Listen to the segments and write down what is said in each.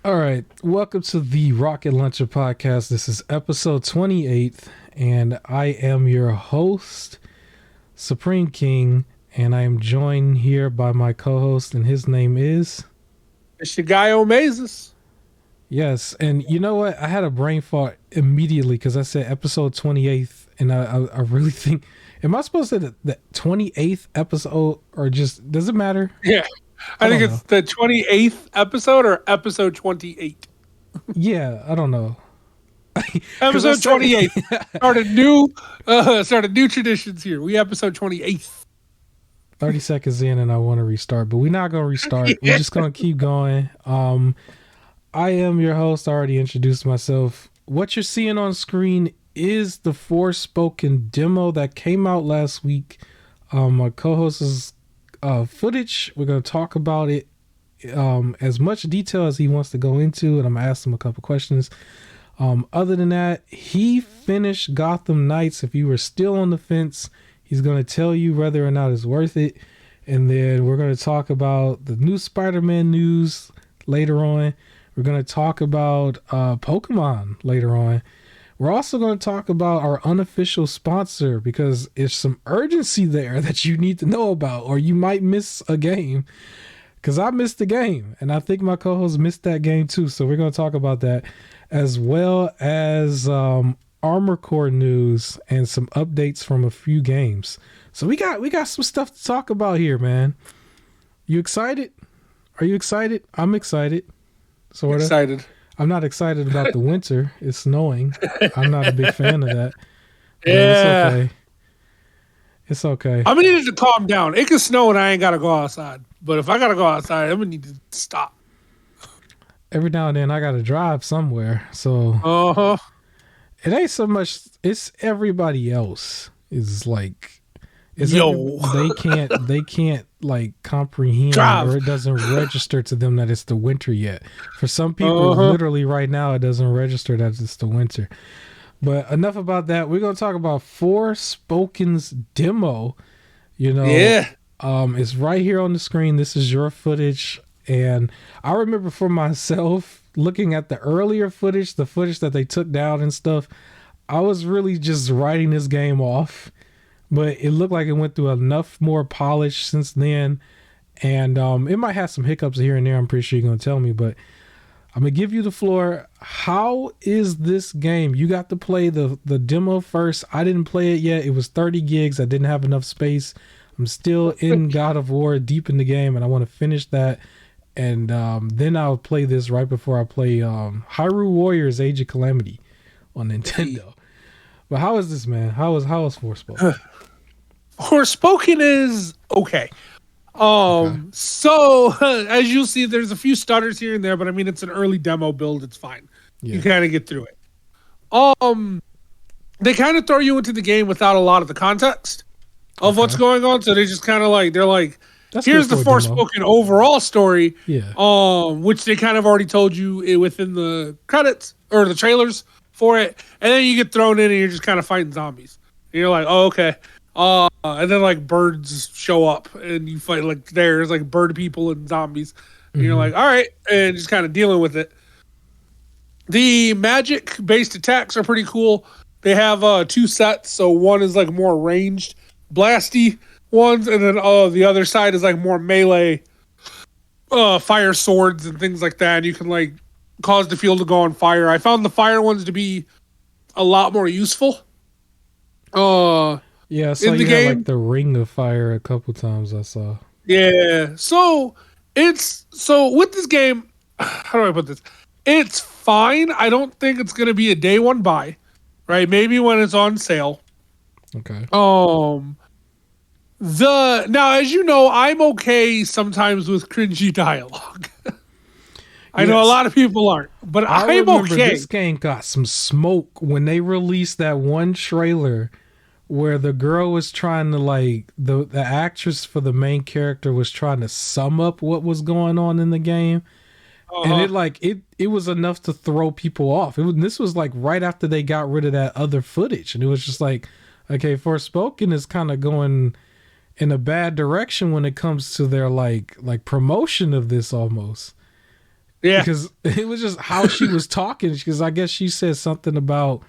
All right, welcome to the Rocket Launcher podcast. This is episode 28, and I am your host, Supreme King, and I am joined here by my co host, and his name is. It's your guy Omazes. Yes, and you know what? I had a brain fart immediately because I said episode 28th, and I really think. Am I supposed to say the 28th episode, or just. Does it matter? Yeah. I I think don't know. it's the 28th episode or episode 28. Yeah, I don't know. Because I Episode said. 28. Started new traditions here. We episode 28th. 30 seconds in and I want to restart, but we're not going to restart. We're Yeah. just going to keep going. I am your host. I already introduced myself. What you're seeing on screen is the Forspoken demo that came out last week. My co-host's footage. We're going to talk about it as much detail as he wants to go into, and I'm going to ask him a couple questions. Other than that, he finished Gotham Knights. If you were still on the fence, he's going to tell you whether or not it's worth it. And then we're going to talk about the new Spiderman news later on. We're going to talk about Pokemon later on. We're also going to talk about our unofficial sponsor because there's some urgency there that you need to know about, or you might miss a game. Because I missed the game, and I think my co-host missed that game too. So we're going to talk about that, as well as Armor Core news and some updates from a few games. So we got some stuff to talk about here, man. You excited? Are you excited? I'm excited. Sorta. Excited. I'm not excited about the winter. It's snowing. I'm not a big fan of that, but it's Yeah. okay. It's okay. I'm gonna need to calm down. It can snow and I ain't gotta go outside. But if I gotta go outside, I'm gonna need to stop. Every now and then I got to drive somewhere, so Uh-huh. it ain't so much. It's everybody else is like, Yo. they can't like comprehend, Drive. or it doesn't register to them that it's the winter yet. For some people, Uh-huh. literally right now, it doesn't register that it's the winter. But enough about that. We're gonna talk about Forspoken's demo. You know, Yeah. it's right here on the screen. This is your footage, and I remember for myself looking at the earlier footage, the footage that they took down and stuff. I was really just writing this game off, but it looked like it went through enough more polish since then, and it might have some hiccups here and there. I'm pretty sure you're gonna tell me, but I'm gonna give you the floor. How is this game? You got to play the demo first. I didn't play it yet. It was 30 gigs. I didn't have enough space. I'm still in God of War, deep in the game, and I want to finish that. And then I'll play this right before I play Hyrule Warriors: Age of Calamity on Nintendo. But how is this, man? How is Forspoken? Forspoken is okay. Okay. So as you'll see, there's a few stutters here and there, but I mean it's an early demo build. It's fine. You Yeah. kind of get through it. They kind of throw you into the game without a lot of the context of what's Okay. going on. So they just kind of like they're like, That's good here's the for a demo. Forspoken overall story, Yeah. which they kind of already told you within the credits or the trailers for it, and then you get thrown in and you're just kind of fighting zombies. And you're like, oh okay. And then like birds show up and you fight like there's like bird people and zombies. And you're Hmm. like, all right, and just kind of dealing with it. The magic based attacks are pretty cool. They have two sets, so one is like more ranged, blasty ones, and then the other side is like more melee, fire swords and things like that. And you can like cause the field to go on fire. I found the fire ones to be a lot more useful. Yeah, I saw In the you had like game, the Ring of Fire a couple times. I saw. yeah. So with this game, how do I put this? It's fine. I don't think it's gonna be a day one buy, right? Maybe when it's on sale. Okay. Um, the now, as you know, I'm okay sometimes with cringy dialogue. I know a Yes. lot of people aren't, but I I'm remember okay. this game got some smoke when they released that one trailer where the girl was trying to like the actress for the main character was trying to sum up what was going on in the game, and Uh-huh. it was enough to throw people off. This was like right after they got rid of that other footage, and it was just like, okay, Forspoken is kind of going in a bad direction when it comes to their like promotion of this almost. Yeah. because it was just how she was talking. Because I guess she said something about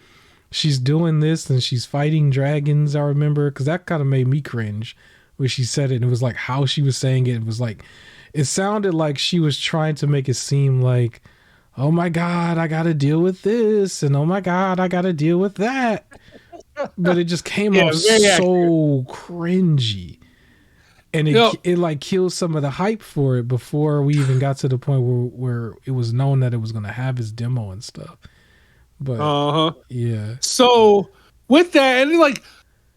she's doing this and she's fighting dragons. I remember because that kind of made me cringe when she said it. And it was like how she was saying it. It was like it sounded like she was trying to make it seem like, oh my God, I got to deal with this, and oh my God, I got to deal with that. But it just came off so cringy. And it like killed some of the hype for it before we even got to the point where it was known that it was going to have his demo and stuff. But yeah. So with that, and like,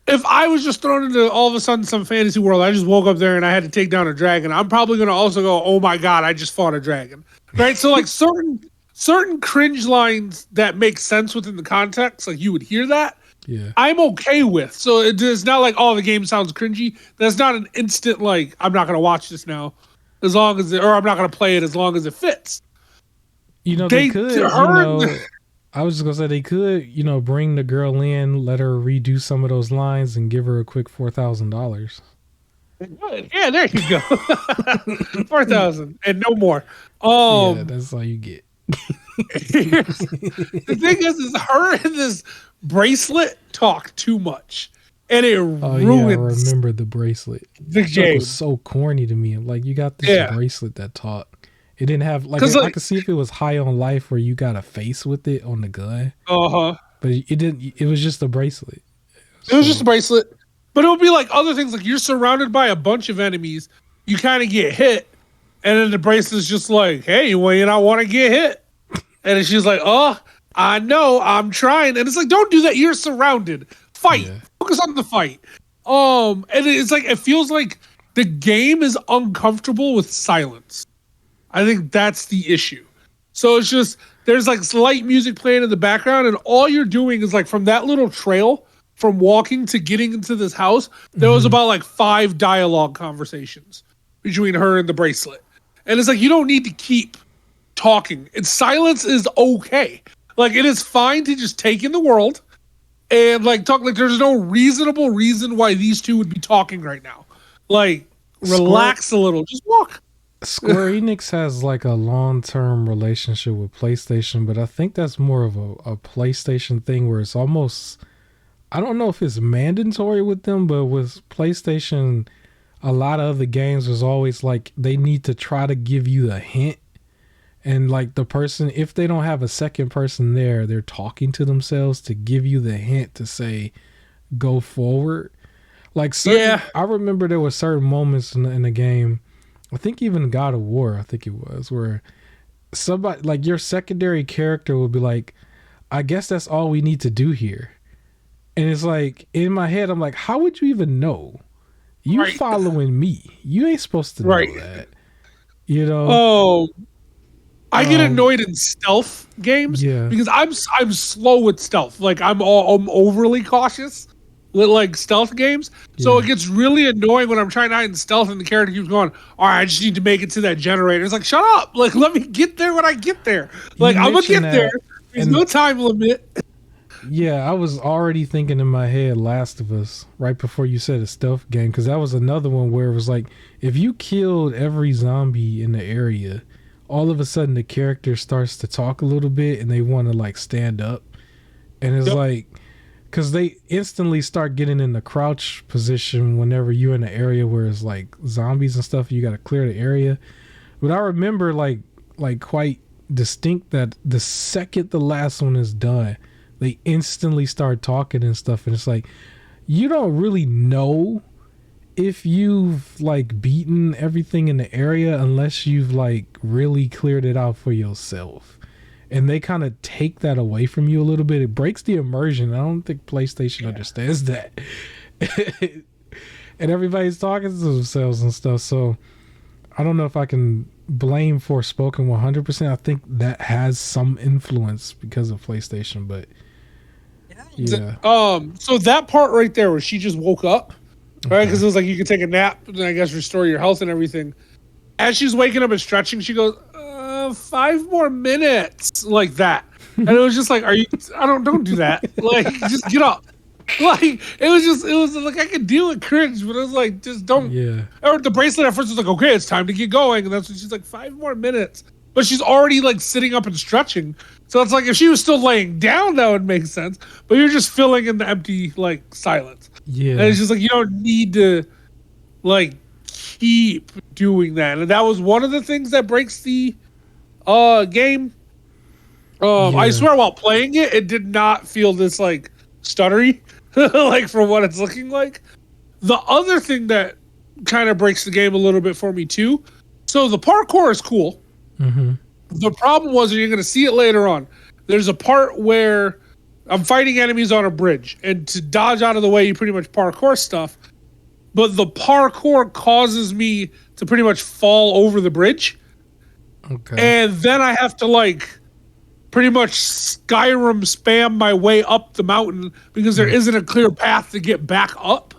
if I was just thrown into all of a sudden some fantasy world, I just woke up there and I had to take down a dragon, I'm probably going to also go, oh my God, I just fought a dragon. Right? So like certain cringe lines that make sense within the context, like you would hear that. Yeah. I'm okay with. So it's not like, oh, the game sounds cringy. That's not an instant like, I'm not going to watch this now as long as or I'm not going to play it as long as it fits. You know, they could, I was just going to say they could, bring the girl in, let her redo some of those lines and give her a quick $4,000. Yeah, there you go. 4,000 and no more. Yeah, that's all you get. The thing is her and this bracelet talk too much, and it ruins. Yeah, I remember the bracelet. The game was so corny to me. Like you got this bracelet that taught. It didn't have I could see if it was high on life where you got a face with it on the gun. But it didn't. It was just a bracelet. It was just a bracelet, but it would be like other things. Like you're surrounded by a bunch of enemies, you kind of get hit, and then the bracelet's just like, "Hey, well, you don't want to get hit," and she's like, "Oh, I know, I'm trying," and it's like, "Don't do that. You're surrounded. Fight. Focus on the fight." And it's like it feels like the game is uncomfortable with silence. I think that's the issue. So it's just there's like slight music playing in the background, and all you're doing is like from that little trail from walking to getting into this house, there was about like 5 dialogue conversations between her and the bracelet. And it's like you don't need to keep talking. And silence is okay. Like it is fine to just take in the world and like talk. Like there's no reasonable reason why these two would be talking right now. Like relax a little, just walk. Square Enix has like a long-term relationship with PlayStation, but I think that's more of a PlayStation thing where it's almost, I don't know if it's mandatory with them, but with PlayStation, a lot of the games was always like they need to try to give you a hint. And like the person, if they don't have a second person there, they're talking to themselves to give you the hint to say, go forward. Like, I remember there were certain moments in the game, I think even God of War, I think it was, where somebody, like your secondary character would be like, I guess that's all we need to do here. And it's like, in my head, I'm like, how would you even know? You following me. You ain't supposed to know that. I get annoyed in stealth games because I'm slow with stealth. Like I'm overly cautious with like stealth games. So it gets really annoying when I'm trying to hide in stealth and the character keeps going, all right, I just need to make it to that generator. It's like, shut up. Like, let me get there when I get there. Like, I'm going to get there. There's no time limit. Yeah, I was already thinking in my head Last of Us right before you said a stealth game, because that was another one where it was like, if you killed every zombie in the area, all of a sudden the character starts to talk a little bit and they want to like stand up. And it's like, because they instantly start getting in the crouch position whenever you're in an area where it's like zombies and stuff, you got to clear the area. But I remember like quite distinct that the second the last one is done, they instantly start talking and stuff. And it's like, you don't really know if you've like beaten everything in the area unless you've like really cleared it out for yourself. And they kind of take that away from you a little bit. It breaks the immersion. I don't think PlayStation understands that. And everybody's talking to themselves and stuff. So I don't know if I can blame Forspoken 100%. I think that has some influence because of PlayStation, but yeah. So that part right there where she just woke up, right? Because it was like you could take a nap and I guess restore your health and everything. As she's waking up and stretching, she goes, 5 more minutes, like that. And it was just like, don't do that. Like, just get up. Like, it was like, I could deal with cringe, but it was like, just don't. Yeah. Or the bracelet at first was like, okay, it's time to get going. And that's when she's like, 5 more minutes. but she's already like sitting up and stretching. So it's like if she was still laying down, that would make sense. But you're just filling in the empty like silence. Yeah. And it's just like you don't need to like keep doing that. And that was one of the things that breaks the game. I swear while playing it, it did not feel this like stuttery like from what it's looking like. The other thing that kind of breaks the game a little bit for me too. So the parkour is cool. Mm-hmm. The problem was, and you're going to see it later on, there's a part where I'm fighting enemies on a bridge, and to dodge out of the way, you pretty much parkour stuff. But the parkour causes me to pretty much fall over the bridge. Okay. And then I have to like pretty much Skyrim spam my way up the mountain because there isn't a clear path to get back up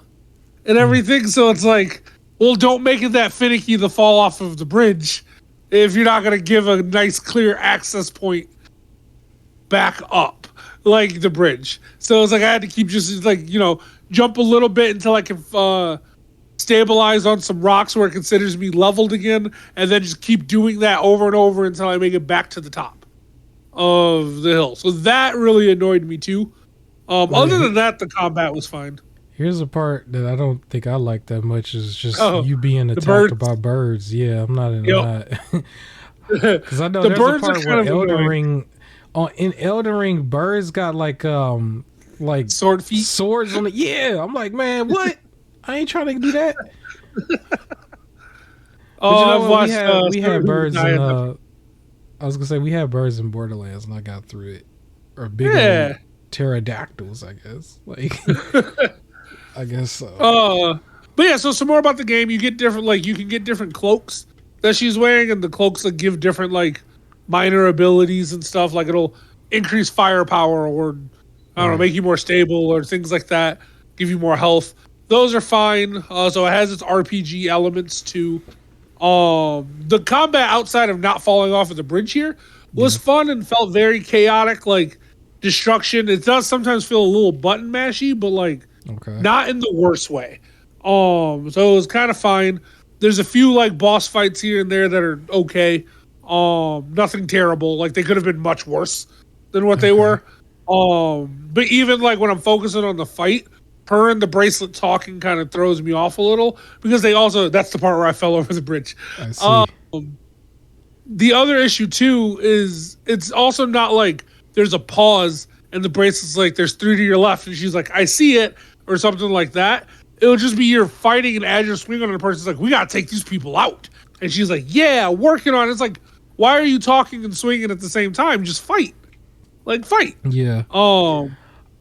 and everything. So it's like, well, don't make it that finicky to fall off of the bridge if you're not going to give a nice clear access point back up like the bridge. So it's like I had to keep just like, jump a little bit until I can stabilize on some rocks where it considers me leveled again, and then just keep doing that over and over until I make it back to the top of the hill. So that really annoyed me too. Other than that, the combat was fine. Here's a part that I don't think I like that much is just you being attacked by birds. Yeah, I'm not into that. Because I know there's a part where Elden Ring, in Elden Ring, birds got like sword feet, swords on it. Yeah, I'm like, man, what? I ain't trying to do that. We had birds in. I was gonna say we had birds in Borderlands, and I got through it. Or bigger pterodactyls, I guess. Like, I guess so. But yeah, so some more about the game. You get different, like you can get different cloaks that she's wearing, and the cloaks that give different like minor abilities and stuff. Like it'll increase firepower, or I don't know, make you more stable, or things like that. Give you more health. Those are fine. So it has its RPG elements too. The combat outside of not falling off of the bridge here was fun and felt very chaotic, like destruction. It does sometimes feel a little button mashy, but like not in the worst way. So it was kind of fine. There's a few like boss fights here and there that are okay. Nothing terrible. Like they could have been much worse than what they were. But even like when I'm focusing on the fight, her and the bracelet talking kind of throws me off a little because that's the part where I fell over the bridge. I see. The other issue too is it's also not like there's a pause and the bracelet's like there's 3 to your left and she's like I see it or something like that. It'll just be you're fighting and as you're swinging on the person's like we gotta take these people out and she's like yeah working on it. It's like why are you talking and swinging at the same time? Just fight. Like fight. Yeah.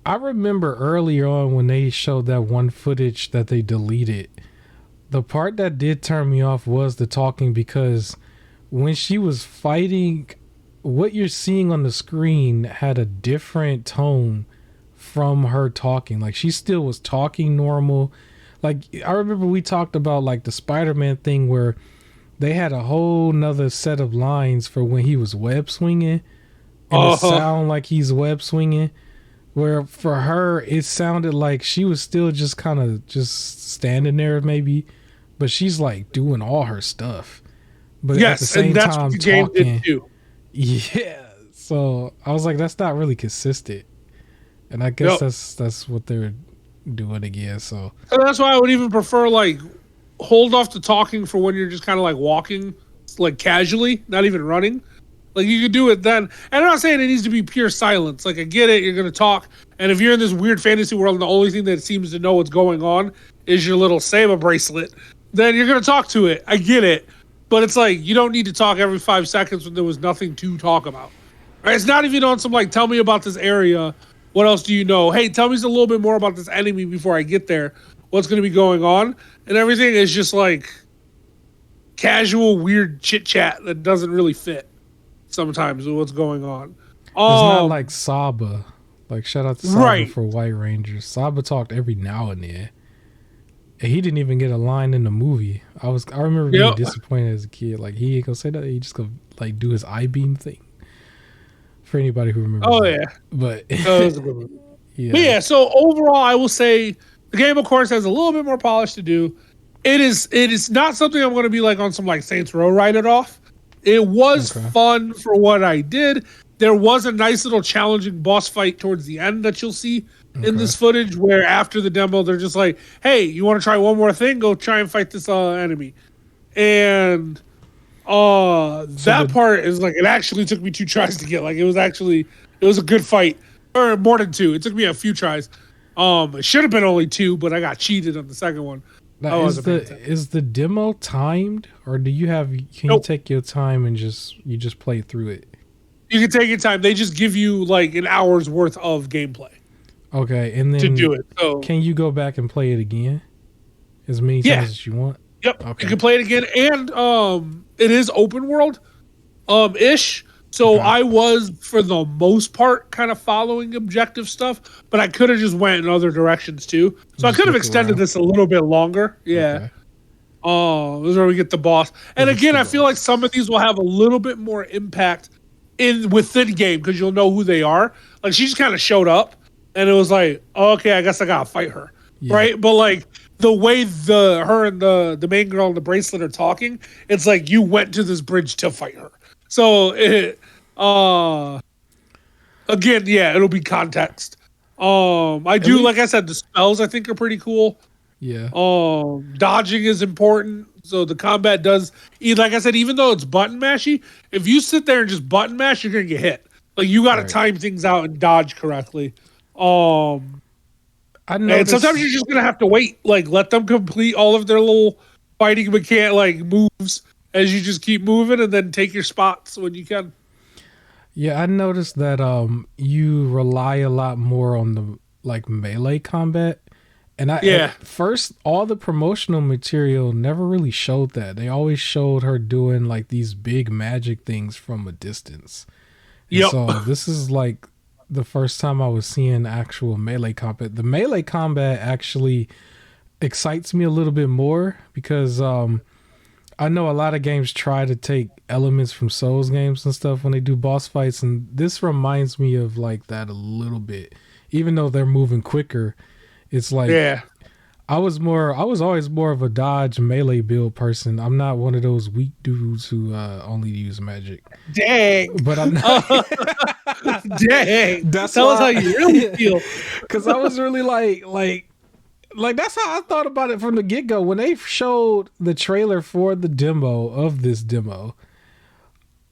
I remember earlier on when they showed that one footage that they deleted, the part that did turn me off was the talking because when she was fighting, what you're seeing on the screen had a different tone from her talking. Like she still was talking normal. Like I remember we talked about like the Spiderman thing where they had a whole nother set of lines for when he was web swinging and it sound like he's web swinging. Where for her, it sounded like she was still just kind of just standing there maybe, but she's like doing all her stuff. But at the same time talking. Yeah. So I was like, that's not really consistent. And I guess that's what they're doing again. So that's why I would even prefer like hold off the talking for when you're just kind of like walking like casually, not even running. Like, you could do it then. And I'm not saying it needs to be pure silence. Like, I get it. You're going to talk. And if you're in this weird fantasy world and the only thing that seems to know what's going on is your little Sama bracelet, then you're going to talk to it. I get it. But it's like, you don't need to talk every 5 seconds when there was nothing to talk about. Right? It's not even on some, like, tell me about this area. What else do you know? Hey, tell me just a little bit more about this enemy before I get there. What's going to be going on? And everything is just, like, casual, weird chit-chat that doesn't really fit. Sometimes with what's going on. It's not like Saba. Like shout out to Saba for White Rangers. Saba talked every now and then. And he didn't even get a line in the movie. I remember being disappointed as a kid. Like he ain't gonna say that. He just gonna like do his I-beam thing. For anybody who remembers. Oh that. Yeah. But But yeah, so overall I will say the game of course has a little bit more polish to do. It is not something I'm gonna be like on some like Saints Row write it off. It was Okay. fun for what I did. There was a nice little challenging boss fight towards the end that you'll see in Okay. this footage, where after the demo, they're just like, hey, you want to try one more thing? Go try and fight this enemy. And So that the part is like, it actually took me 2 tries to get. Like, it was a good fight. Or more than 2. It took me a few tries. It should have been only 2, but I got cheated on the second one. now I is wasn't paying the attention. is the demo timed, or do you have can you Nope. take your time and just play through it? You can take your time. They just give you like an hour's worth of gameplay Okay, and to do then it. So can you go back and play it again as many yeah, times as you want? yep. You Okay. can play it again, and it is open world ish. So Okay. I was, for the most part, kind of following objective stuff, but I could have just went in other directions too. So I Just could have look extended around. this a little bit longer. Yeah. Okay. This is where we get the boss. And It's again, the I feel like boss. some of these will have a little bit more impact within game, because you'll know who they are. Like, she just kind of showed up, and it was like, oh, okay, I guess I gotta fight her, Yeah. right? But like the way her and the main girl in the bracelet are talking, it's like you went to this bridge to fight her. So again, yeah, it'll be context. I do, least- like I said, the spells I think are pretty cool. Yeah. Dodging is important. So the combat does, like I said, even though it's button mashy, if you sit there and just button mash, you're gonna get hit. Like, you got to Right. time things out and dodge correctly. I And noticed. sometimes you're just gonna have to wait, like let them complete all of their little fighting mechanic like moves as you just keep moving, and then take your spots when you can. Yeah, I noticed that you rely a lot more on the like melee combat. And Yeah. at first, all the promotional material never really showed that. They always showed her doing like these big magic things from a distance. And Yep. so this is like the first time I was seeing actual melee combat. The melee combat actually excites me a little bit more because I know a lot of games try to take elements from Souls games and stuff when they do boss fights, and this reminds me of like that a little bit. Even though they're moving quicker, it's like Yeah. I was always more of a dodge melee build person. I'm not one of those weak dudes who only use magic. Dang. But I'm not. Dang. That's Tell us how why- you really feel. Because I was really like that's how I thought about it from the get go when they showed the trailer for the demo of this demo.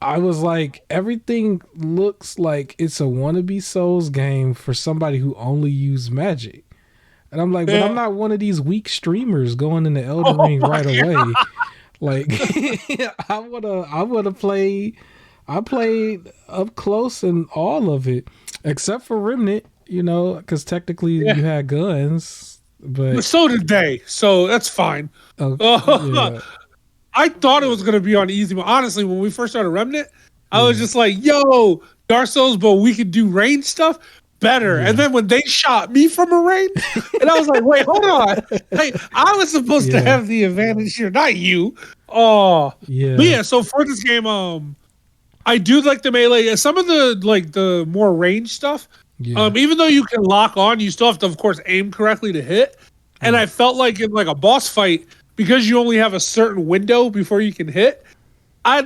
I was like, everything looks like it's a wannabe Souls game for somebody who only used magic. And I'm like, but Yeah. I'm not one of these weak streamers going into Elden Ring right away. Like, I wanna play. I played up close in all of it, except for Remnant. You know, because technically Yeah. you had guns, But but so did they. So that's fine. yeah, I thought it was gonna be on easy mode. Honestly, when we first started Remnant, I was just like, "Yo, Dark Souls, but we could do range stuff better." Yeah. And then when they shot me from a range, and I was like, "Wait, hold on! Hey, I was supposed to Yeah. have the advantage here, not you." Oh, yeah, but yeah. So for this game, I do like the melee. Some of the more range stuff. yeah. Even though you can lock on, you still have to, of course, aim correctly to hit. And I felt like in like a boss fight, because you only have a certain window before you can hit, I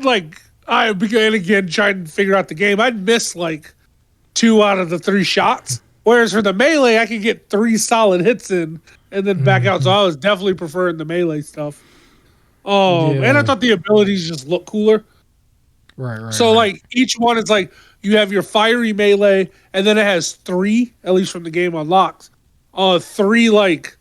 began again trying to figure out the game. I'd miss like 2 out of the 3 shots. Whereas for the melee, I could get 3 solid hits in and then back out. So I was definitely preferring the melee stuff. And I Yeah. thought the abilities just look cooler. right. So right. like each one is like, you have your fiery melee, and then it has 3, at least from the game unlocks, 3 like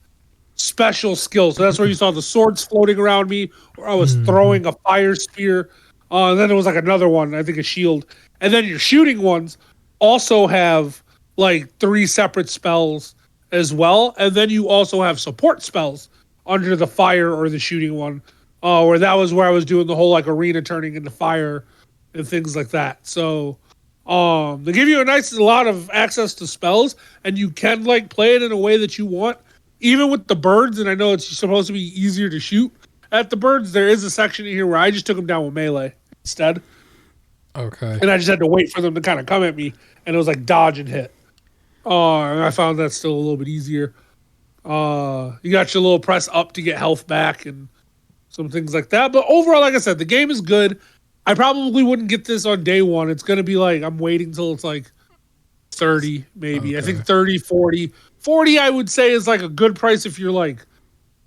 special skills. So that's where you saw the swords floating around me, or I was throwing a fire spear. And then there was like another one, I think a shield. And then your shooting ones also have like 3 separate spells as well. And then you also have support spells under the fire or the shooting one, where that was where I was doing the whole like arena turning into fire and things like that. So they give you a lot of access to spells, and you can like play it in a way that you want. Even with the birds, and I know it's supposed to be easier to shoot at the birds, there is a section in here where I just took them down with melee instead. Okay. And I just had to wait for them to kind of come at me, and it was like dodge and hit. And I found that still a little bit easier. You got your little press up to get health back and some things like that. But overall, like I said, the game is good. I probably wouldn't get this on day one. It's going to be like, I'm waiting till it's like 30, maybe. Okay. I think 30, 40. 40, I would say, is like a good price if you're like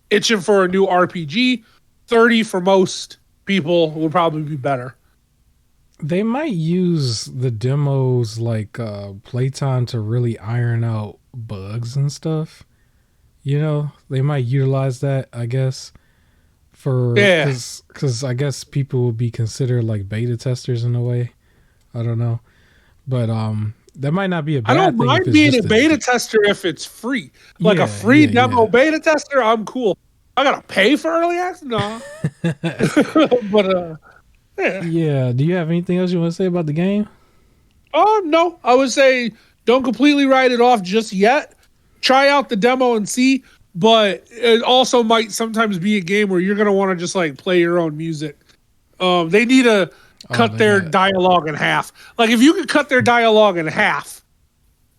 itching for a new RPG. 30 for most people would probably be better. They might use the demos like playtime to really iron out bugs and stuff. You know, they might utilize that, I guess, for because I guess people would be considered like beta testers in a way. I don't know, but that might not be a bad thing. I don't mind being a beta tester if it's free, like a free demo beta tester. I'm cool. I gotta pay for early access, no. But yeah. Do you have anything else you want to say about the game? No. I would say don't completely write it off just yet. Try out the demo and see. But it also might sometimes be a game where you're gonna want to just like play your own music. They need to cut their dialogue in half. Like if you could cut their dialogue in half,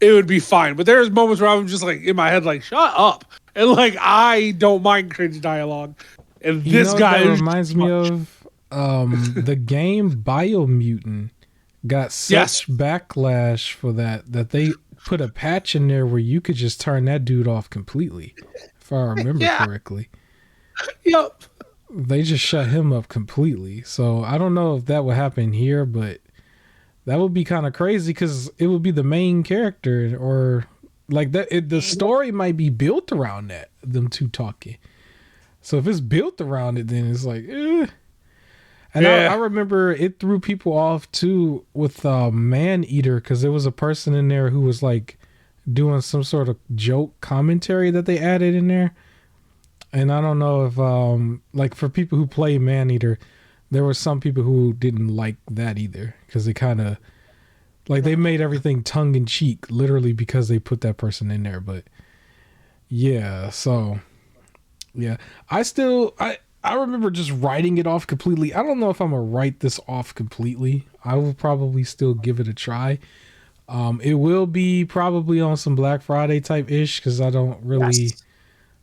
it would be fine. But there's moments where I'm just like in my head, like shut up, and like I don't mind cringe dialogue. And this guy reminds me of the game Biomutant got such backlash for that they put a patch in there where you could just turn that dude off completely, if I remember correctly. Yep. They just shut him up completely. So I don't know if that would happen here, but that would be kind of crazy because it would be the main character, or like that. The story might be built around that, them two talking. So if it's built around it, then it's like, And I remember it threw people off too with Man Eater, because there was a person in there who was like doing some sort of joke commentary that they added in there. And I don't know if like for people who play Man Eater, there were some people who didn't like that either, because they kind of like they made everything tongue in cheek, literally, because they put that person in there. But yeah, so yeah, I remember just writing it off completely. I don't know if I'm gonna write this off completely. I will probably still give it a try. It will be probably on some Black Friday type ish, because I don't really.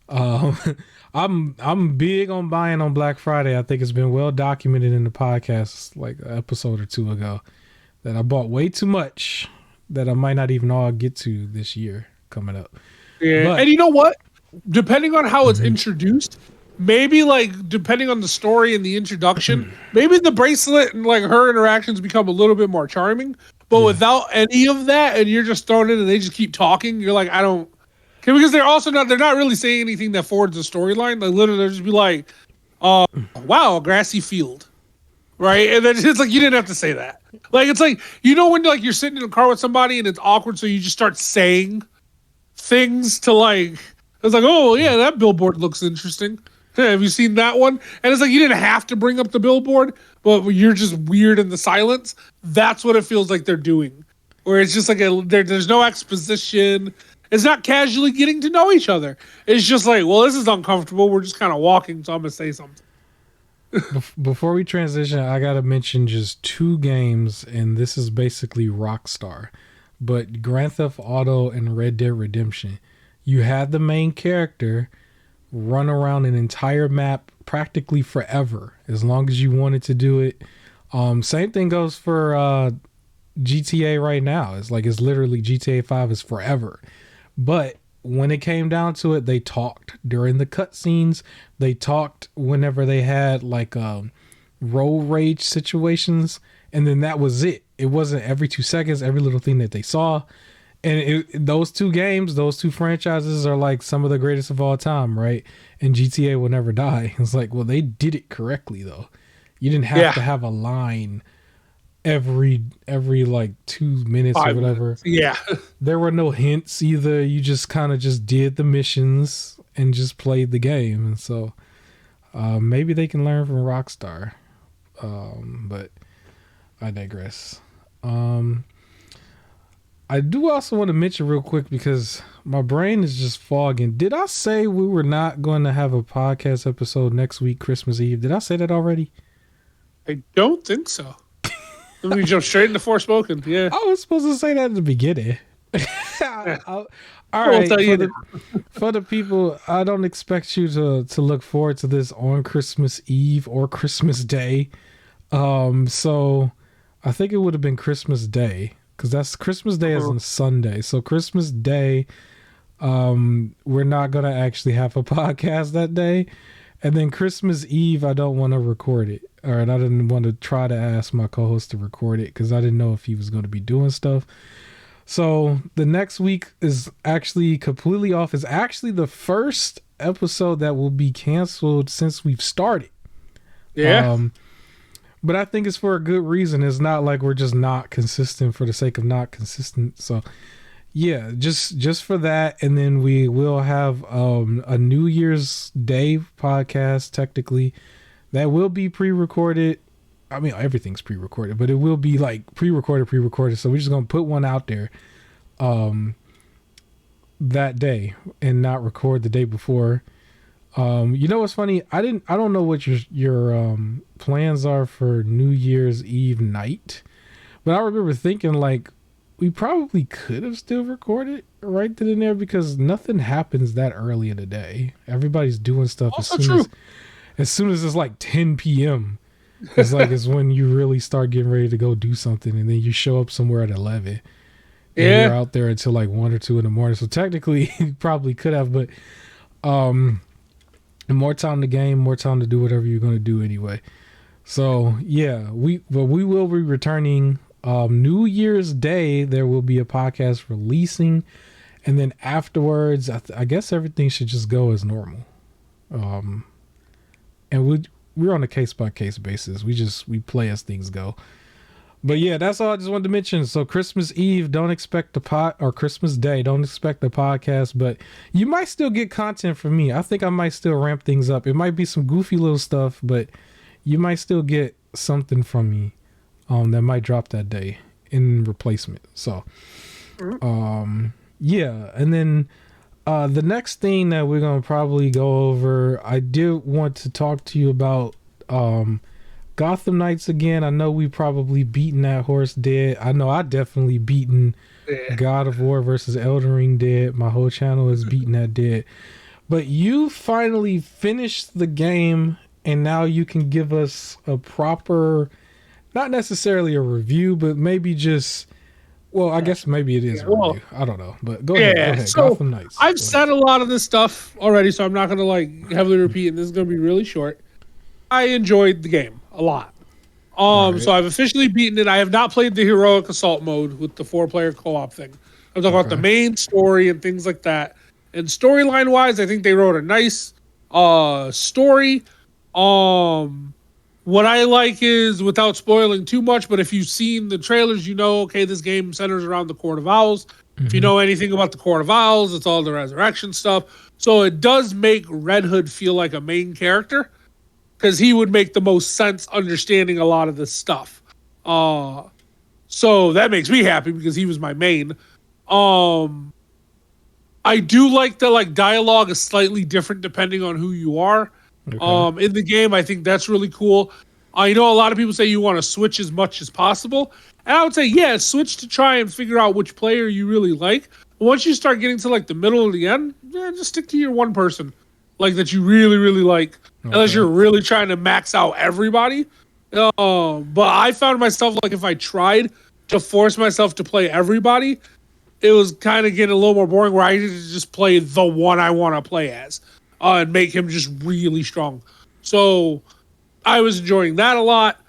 I'm big on buying on Black Friday. I think it's been well documented in the podcast, like an episode or two ago, that I bought way too much that I might not even all get to this year coming up. Yeah, and you know what? Depending on how it's introduced, maybe like depending on the story and the introduction, maybe the bracelet and like her interactions become a little bit more charming. But without any of that, and you're just thrown in and they just keep talking, you're like, I don't. Because they're not really saying anything that forwards the storyline. Like literally, they'll just be like, wow, a grassy field. Right? And then it's like, you didn't have to say that. Like, it's like, you know, when like you're sitting in a car with somebody and it's awkward, so you just start saying things to like, it's like, oh yeah, that billboard looks interesting. Have you seen that one? And it's like, you didn't have to bring up the billboard, but you're just weird in the silence. That's what it feels like they're doing. Where it's just like, there's no exposition. It's not casually getting to know each other. It's just like, well, this is uncomfortable. We're just kind of walking, so I'm going to say something. Before we transition, I got to mention just two games, and this is basically Rockstar. But Grand Theft Auto and Red Dead Redemption. You had the main character run around an entire map practically forever, as long as you wanted to do it. Same thing goes for GTA right now. It's literally GTA 5 is forever. But when it came down to it, they talked during the cutscenes. They talked whenever they had like road rage situations, and then that was it. It wasn't every 2 seconds, every little thing that they saw. And those two games, those two franchises are like some of the greatest of all time, right? And GTA will never die. It's like, well, they did it correctly though. You didn't have to have a line every like 2 minutes or whatever. Yeah. There were no hints either. You just kind of just did the missions and just played the game. And so maybe they can learn from Rockstar. But I digress. I do also want to mention real quick, because my brain is just fogging. Did I say we were not going to have a podcast episode next week, Christmas Eve? Did I say that already? I don't think so. Let me jump straight into Forspoken. Yeah. I was supposed to say that at the beginning. All right. For the people, I don't expect you to look forward to this on Christmas Eve or Christmas Day. So I think it would have been Christmas Day because that's Christmas Day is on Sunday. So Christmas Day, we're not gonna actually have a podcast that day, and then Christmas Eve, I don't want to record it. All right, I didn't want to try to ask my co-host to record it because I didn't know if he was going to be doing stuff. So the next week is actually completely off. It's actually the first episode that will be canceled since we've started. Yeah. But I think it's for a good reason. It's not like we're just not consistent for the sake of not consistent. So yeah, just for that, and then we will have a New Year's Day podcast technically that will be pre-recorded. I mean, everything's pre-recorded, but it will be like pre-recorded. So we're just gonna put one out there that day and not record the day before. You know what's funny? I don't know what your plans are for New Year's Eve night, but I remember thinking like we probably could have still recorded right then and there because nothing happens that early in the day. Everybody's doing stuff Also true. As soon as it's like 10 p.m. It's like it's when you really start getting ready to go do something, and then you show up somewhere at 11. And you're out there until like 1 or 2 in the morning. So technically, you probably could have, but more time to game, more time to do whatever you're going to do anyway. So yeah, we will be returning New Year's Day. There will be a podcast releasing, and then afterwards, I guess everything should just go as normal. And we're on a case by case basis. We play as things go. But yeah, that's all I just wanted to mention. So Christmas Eve, don't expect the or Christmas Day, don't expect the podcast, but you might still get content from me. I think I might still ramp things up. It might be some goofy little stuff, but you might still get something from me that might drop that day in replacement. So yeah, and then the next thing that we're gonna probably go over, I did want to talk to you about Gotham Knights again. I know we probably beaten that horse dead. I know I definitely beaten God of War versus Elden Ring dead. My whole channel is beating that dead. But you finally finished the game, and now you can give us a proper, not necessarily a review, but maybe just, well, I guess maybe it is a review. I don't know, but go ahead. So Gotham Knights. I've said a lot of this stuff already, so I'm not going to like heavily repeat, and this is going to be really short. I enjoyed the game a lot. Right. So I've officially beaten it. I have not played the heroic assault mode with the 4-player co-op thing. I'm talking about the main story and things like that. And storyline wise, I think they wrote a nice story. What I like is, without spoiling too much, but if you've seen the trailers, you know, okay, this game centers around the Court of Owls. Mm-hmm. If you know anything about the Court of Owls, it's all the resurrection stuff. So it does make Red Hood feel like a main character, because he would make the most sense understanding a lot of this stuff. So that makes me happy because he was my main. I do like the dialogue is slightly different depending on who you are. Okay. In the game, I think that's really cool. I know a lot of people say you want to switch as much as possible. And I would say, yeah, switch to try and figure out which player you really like. But once you start getting to the middle of the end, just stick to your one person that you really, really like. Okay. Unless you're really trying to max out everybody. But I found myself, if I tried to force myself to play everybody, it was kind of getting a little more boring, where I needed to just play the one I want to play as and make him just really strong. So I was enjoying that a lot.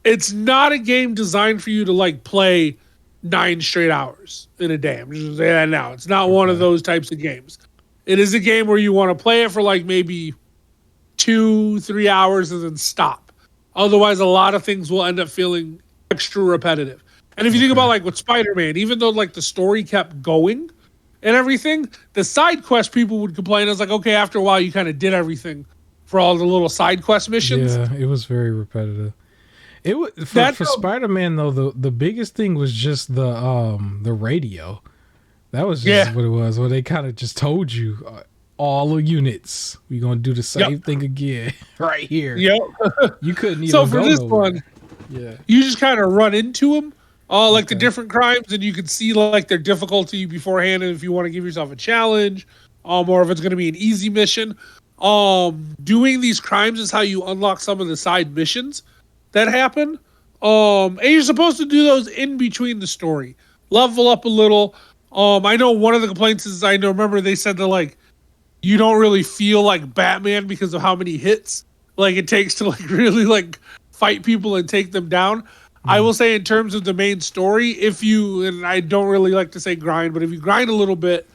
It's not a game designed for you to play 9 straight hours in a day. I'm just gonna say that now. It's not one of those types of games. It is a game where you want to play it for maybe 2-3 hours and then stop. Otherwise, a lot of things will end up feeling extra repetitive. And if you think about with Spiderman, even though the story kept going and everything, the side quest people would complain. It's okay, after a while you kind of did everything for all the little side quest missions. Yeah, it was very repetitive. It was for Spider-Man though. The biggest thing was just the radio. That was just what it was. Where they kind of just told you all the units, we're gonna do the same thing again right here. Yep. You couldn't even. So for this nowhere. one, you just kind of run into them. The different crimes, and you can see their difficulty beforehand, and if you want to give yourself a challenge, or if it's going to be an easy mission. doing these crimes is how you unlock some of the side missions that happen. And you're supposed to do those in between the story. Level up a little. I know one of the complaints is remember they said that like you don't really feel like Batman because of how many hits like it takes to like really like fight people and take them down. I will say in terms of the main story, if you, and I don't really like to say grind, but if you grind a little bit,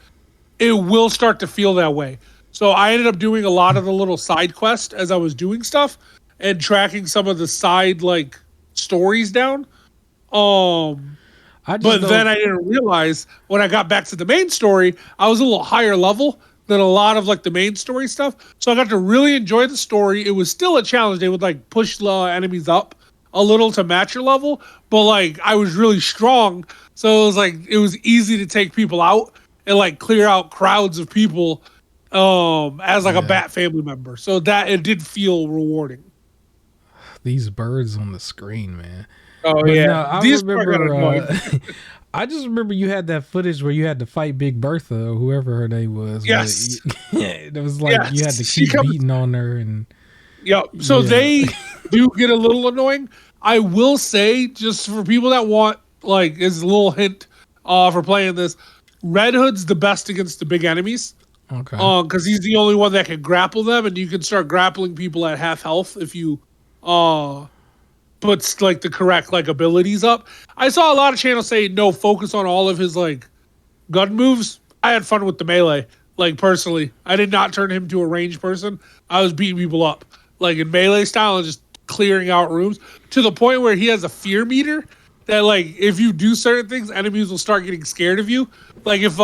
it will start to feel that way. So I ended up doing a lot of the little side quest as I was doing stuff and tracking some of the side like stories down. But then I didn't realize when I got back to the main story, I was a little higher level than a lot of like the main story stuff. So I got to really enjoy the story. It was still a challenge. They would like push the enemies up a little to match your level, but like I was really strong. So it was like it was easy to take people out and like clear out crowds of people as like a Bat family member. So that it did feel rewarding. These birds on the screen, man. Oh But yeah, no, I remember. I just remember you had that footage where you had to fight Big Bertha or whoever her name was. Yes, it was like you had to keep beating on her and. Yep. So they do get a little annoying. I will say, just for people that want, like, as a little hint for playing this, Red Hood's the best against the big enemies. Okay. Because he's the only one that can grapple them, and you can start grappling people at half health if you puts like the correct like abilities up. I saw a lot of channels say no, focus on all of his like gun moves. I had fun with the melee. Like personally, I did not turn him to a ranged person. I was beating people up like in melee style and just clearing out rooms to the point where he has a fear meter that like if you do certain things, enemies will start getting scared of you. Like if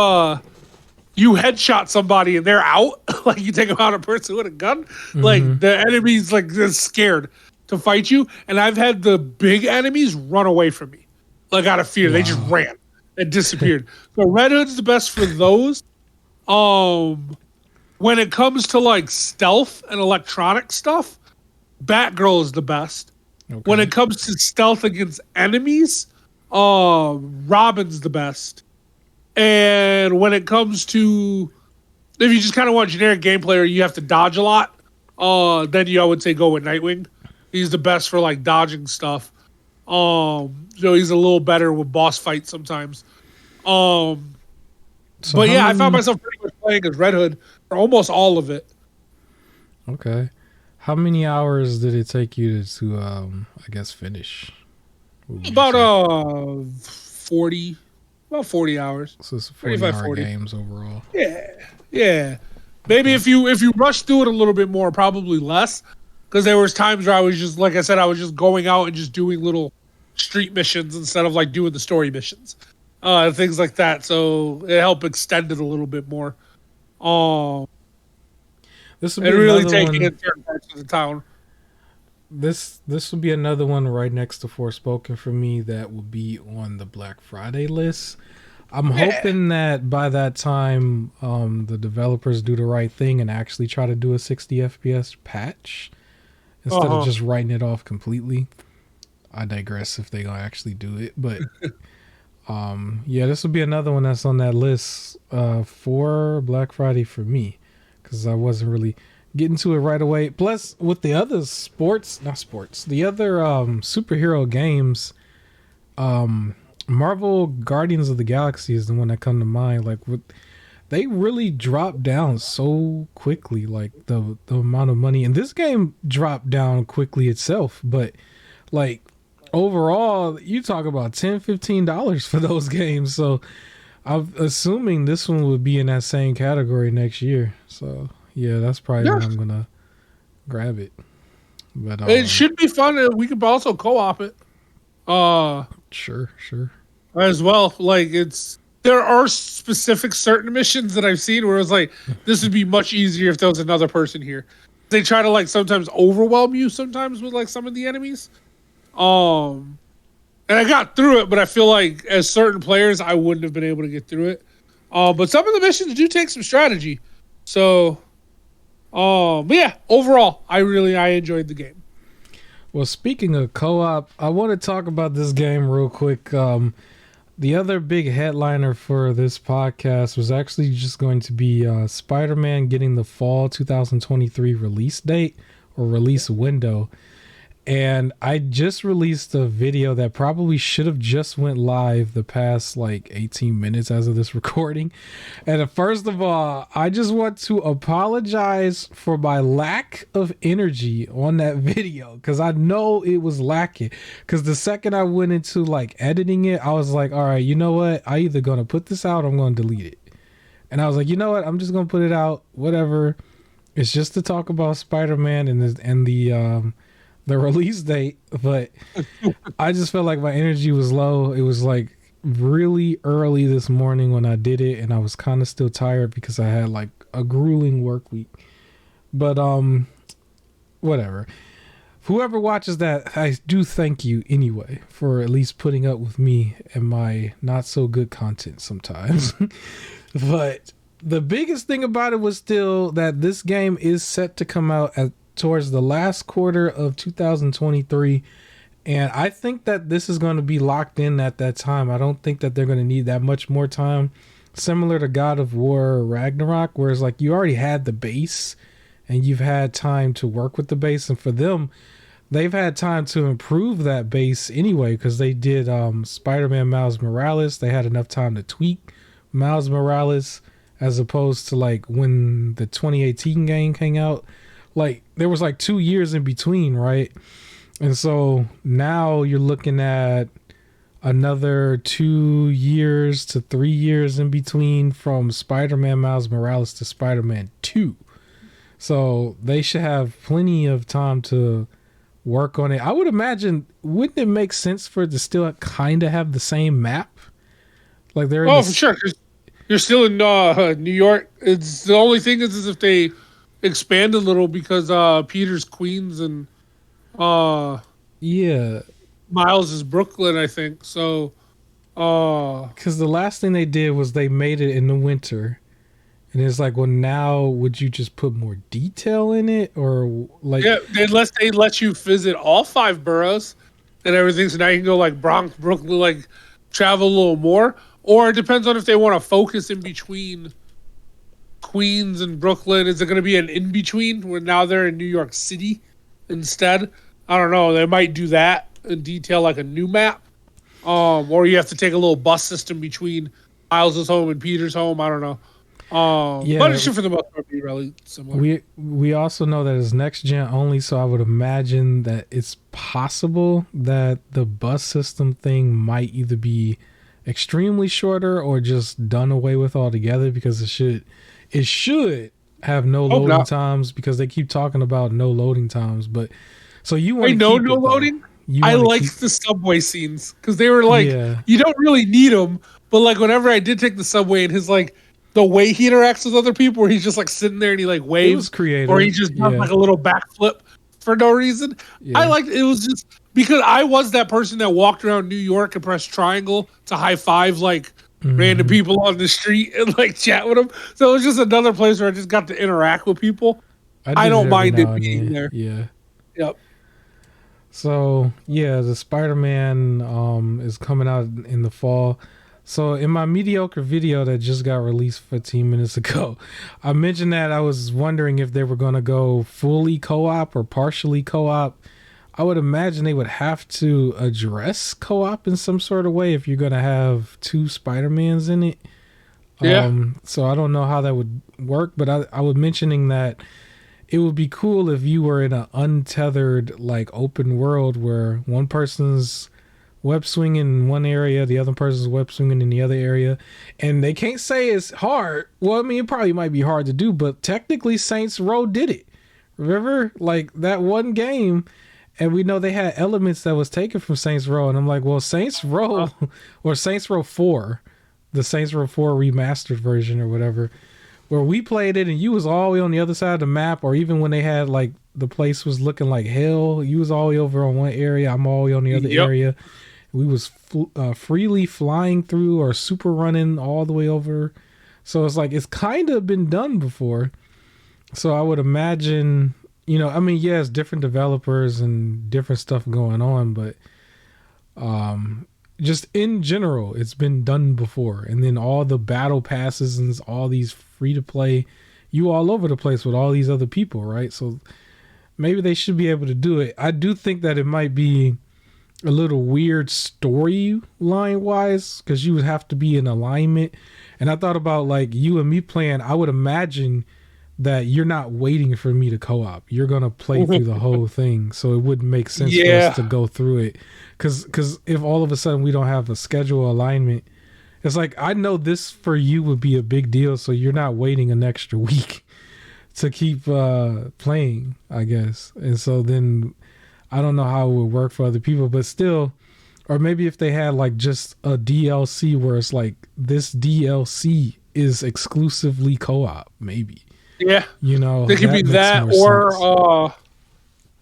you headshot somebody and they're out, like you take out a person with a gun, like the enemy's like scared to fight you. And I've had the big enemies run away from me, like out of fear. Wow. They just ran and disappeared. So Red Hood's the best for those. When it comes to like stealth and electronic stuff, Batgirl is the best. Okay. When it comes to stealth against enemies, Robin's the best. And when it comes to, if you just kind of want generic gameplay or you have to dodge a lot, then I would say go with Nightwing. He's the best for like dodging stuff. So he's a little better with boss fights sometimes. But yeah, I found myself pretty much playing as Red Hood for almost all of it. Okay. How many hours did it take you to I guess, finish? About 40 hours. So it's 40-hour games overall. Yeah. Maybe if you rush through it a little bit more, probably less. Because there was times where I was just, like I said, I was just going out and just doing little street missions instead of like doing the story missions. Things like that. So it helped extend it a little bit more. This would be really taking in certain parts of the town. This would be another one right next to Forspoken for me that will be on the Black Friday list. I'm hoping that by that time the developers do the right thing and actually try to do a 60 FPS patch instead of just writing it off completely. I digress if they gonna actually do it, but this will be another one that's on that list for Black Friday for me because I wasn't really getting to it right away. Plus, with the other the other superhero games, Marvel Guardians of the Galaxy is the one that come to mind. Like, they really dropped down so quickly. Like the amount of money, and this game dropped down quickly itself. But like overall, you talk about $10-15 for those games. So I'm assuming this one would be in that same category next year. So yeah, that's probably when I'm gonna grab it. But it should be fun. We could also co-op it. Sure. As well, like there are specific certain missions that I've seen where it's like this would be much easier if there was another person here. They try to like sometimes overwhelm you sometimes with like some of the enemies. And I got through it, but I feel like as certain players I wouldn't have been able to get through it. But some of the missions do take some strategy. So but yeah, overall I enjoyed the game. Well, speaking of co-op, I want to talk about this game real quick. The other big headliner for this podcast was actually just going to be Spider-Man getting the fall 2023 release date or release window. And I just released a video that probably should have just went live the past like 18 minutes as of this recording. And first of all, I just want to apologize for my lack of energy on that video, because I know it was lacking. Because the second I went into like editing it, I was like, all right, you know what? I either gonna put this out or I'm gonna delete it. And I was like, you know what? I'm just gonna put it out. Whatever. It's just to talk about Spider-Man and the release date, but I just felt like my energy was low. It was like really early this morning when I did it, and I was kind of still tired because I had like a grueling work week. But whatever. Whoever watches that, I do thank you anyway for at least putting up with me and my not so good content sometimes. But the biggest thing about it was still that this game is set to come out towards the last quarter of 2023, and I think that this is going to be locked in at that time. I don't think that they're going to need that much more time, similar to God of War Ragnarok, whereas like you already had the base and you've had time to work with the base, and for them they've had time to improve that base anyway, because they did Spider-Man Miles Morales. They had enough time to tweak Miles Morales, as opposed to like when the 2018 game came out. Like there was like 2 years in between, right? And so now you're looking at another 2 years to 3 years in between from Spider-Man Miles Morales to Spider-Man 2. So they should have plenty of time to work on it. I would imagine, wouldn't it make sense for it to still kind of have the same map? Like they're for sure. 'Cause you're still in New York. It's the only thing is if they expand a little, because Peter's Queens and yeah, Miles is Brooklyn, I think. So because the last thing they did was they made it in the winter, and it's like, well, now would you just put more detail in it, or like unless they let you visit all 5 boroughs and everything, so now you can go like Bronx, Brooklyn, like travel a little more, or it depends on if they want to focus in between Queens and Brooklyn. Is it going to be an in-between where now they're in New York City instead? I don't know. They might do that and detail like a new map. Or you have to take a little bus system between Miles' home and Peter's home. I don't know. But it should for the most part be really similar. We also know that it's next gen only, so I would imagine that it's possible that the bus system thing might either be extremely shorter or just done away with altogether, because it should have no loading times, because they keep talking about no loading times. But so you want to no loading? I liked the subway scenes because they were like, you don't really need them, but like whenever I did take the subway and his like the way he interacts with other people, where he's just like sitting there and he like waves, it was creative, or he just does like a little backflip for no reason. I liked it. Was just because I was that person that walked around New York and pressed triangle to high five like random people on the street and like chat with them. So it was just another place where I just got to interact with people. I don't mind it being there. Yeah. Yep. So yeah, the Spider-Man is coming out in the fall. So in my mediocre video that just got released 15 minutes ago, I mentioned that I was wondering if they were going to go fully co-op or partially co-op. I would imagine they would have to address co-op in some sort of way if you're going to have 2 Spider-Mans in it. Yeah. So I don't know how that would work, but I was mentioning that it would be cool if you were in an untethered like open world where one person's web swinging in one area, the other person's web swinging in the other area, and they can't say it's hard. Well, I mean, it probably might be hard to do, but technically Saints Row did it. Remember, like that one game, and we know they had elements that was taken from Saints Row, and I'm like, well, Saints Row or Saints Row 4, the Saints Row 4 remastered version or whatever, where we played it and you was all the way on the other side of the map, or even when they had like the place was looking like hell, you was all the way over on one area, I'm all the way on the other area. We was freely flying through or super running all the way over. So it's like, it's kind of been done before. So I would imagine, I mean, yes, different developers and different stuff going on, but just in general, it's been done before. And then all the battle passes and all these free to play, you all over the place with all these other people, right? So maybe they should be able to do it. I do think that it might be a little weird storyline wise because you would have to be in alignment. And I thought about like you and me playing, I would imagine that you're not waiting for me to co-op. You're going to play through the whole thing. So it wouldn't make sense for us to go through it. Because if all of a sudden we don't have a schedule alignment, it's like, I know this for you would be a big deal. So you're not waiting an extra week to keep playing, I guess. And so then I don't know how it would work for other people, but still, or maybe if they had like just a DLC where it's like this DLC is exclusively co-op, maybe. Yeah, you know, it could be that, or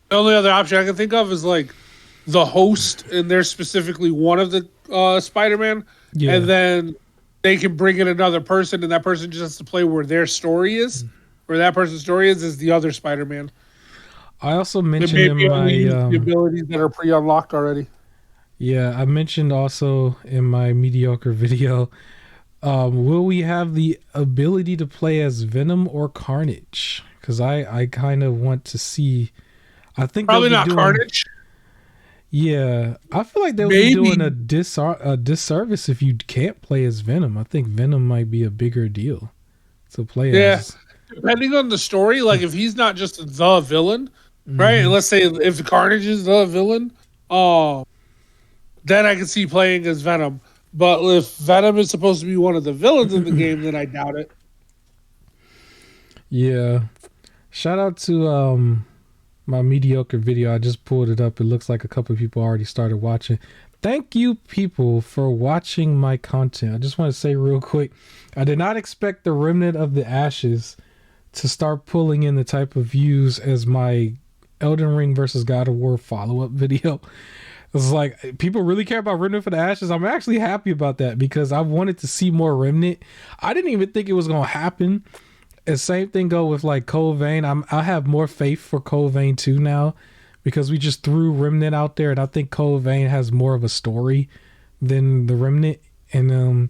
the only other option I can think of is like the host, and they're specifically one of the Spider-Man, and then they can bring in another person, and that person just has to play where their story is, where that person's story is the other Spider-Man. I also mentioned in my the abilities that are pre-unlocked already. Yeah, I mentioned also in my mediocre video. Will we have the ability to play as Venom or Carnage? Because I kind of want to see. I think probably not Carnage. Yeah, I feel like they'll be doing a disservice if you can't play as Venom. I think Venom might be a bigger deal to play as. Depending on the story, like if he's not just the villain, right? And let's say if Carnage is the villain, then I can see playing as Venom. But if Venom is supposed to be one of the villains in the game, then I doubt it. Yeah. Shout out to my mediocre video. I just pulled it up. It looks like a couple of people already started watching. Thank you, people, for watching my content. I just want to say real quick, I did not expect the Remnant of the Ashes to start pulling in the type of views as my Elden Ring versus God of War follow-up video. It's like, people really care about Remnant for the Ashes. I'm actually happy about that because I wanted to see more Remnant. I didn't even think it was going to happen. And same thing go with like Code Vein. I have more faith for Code Vein 2 now because we just threw Remnant out there, and I think Code Vein has more of a story than the Remnant. And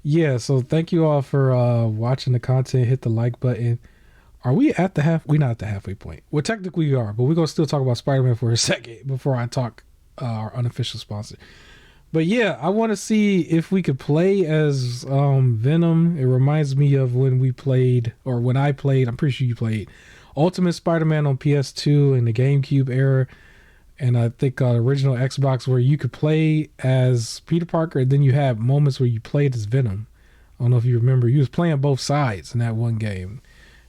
yeah, so thank you all for watching the content. Hit the like button. Are we at the we're not at the halfway point. Well, technically we are, but we're going to still talk about Spider-Man for a second before I talk our unofficial sponsor. But yeah, I want to see if we could play as Venom. It reminds me of when we played, or when I played, I'm pretty sure you played Ultimate Spider-Man on PS2 in the GameCube era. And I think original Xbox, where you could play as Peter Parker, and then you had moments where you played as Venom. I don't know if you remember. You was playing both sides in that one game.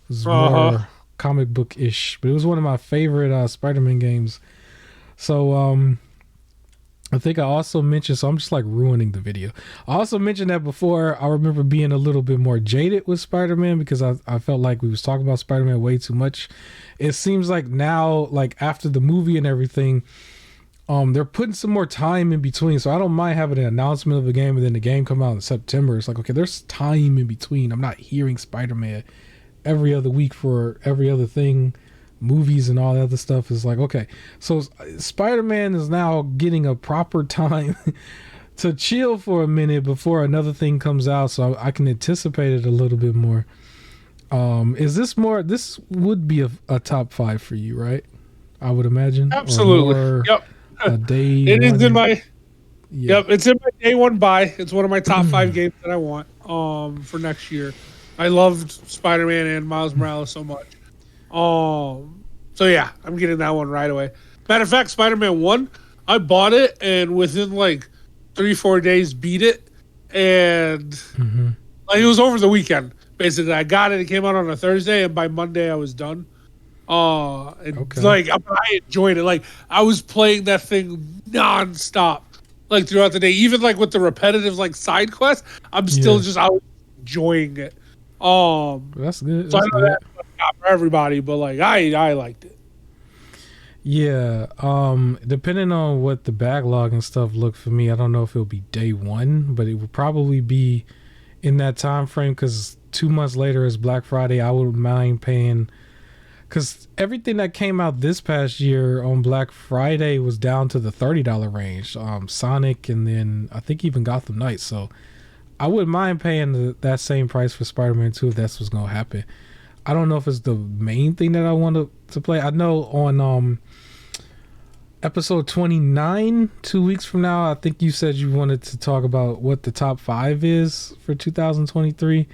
It was more comic book-ish, but it was one of my favorite Spider-Man games. So I think I also mentioned, so I'm just like ruining the video. I also mentioned that before. I remember being a little bit more jaded with Spider-Man because I felt like we was talking about Spider-Man way too much. It seems like now, like after the movie and everything, they're putting some more time in between. So I don't mind having an announcement of the game and then the game come out in September. It's like, okay, there's time in between. I'm not hearing Spider-Man every other week for every other thing. Movies and all that other stuff is like, okay, so Spider-Man is now getting a proper time to chill for a minute before another thing comes out, so I can anticipate it a little bit more. Is this more, this would be a top 5 for you, right? I would imagine. Absolutely. Yep. A day it one. Is in my Yep, it's in my day one buy. It's one of my top 5 games that I want for next year. I loved Spider-Man and Miles Morales so much. So yeah, I'm getting that one right away. Matter of fact, Spider-Man 1, I bought it and within like 3-4 days beat it, and like it was over the weekend. Basically, I got it. It came out on a Thursday, and by Monday I was done. Like I enjoyed it. Like I was playing that thing nonstop, like throughout the day. Even like with the repetitive like side quests, I'm still I was enjoying it. That's good. So I know that's not for everybody, but like I liked it. Yeah. Depending on what the backlog and stuff look for me, I don't know if it'll be day one, but it would probably be in that time frame because 2 months later is Black Friday. I wouldn't mind paying, because everything that came out this past year on Black Friday was down to the $30 range. Sonic, and then I think even Gotham Knights. So I wouldn't mind paying that same price for Spider-Man 2 if that's what's gonna happen. I don't know if it's the main thing that I want to play. I know on episode 29, 2 weeks from now, I think you said you wanted to talk about what the top 5 is for 2023.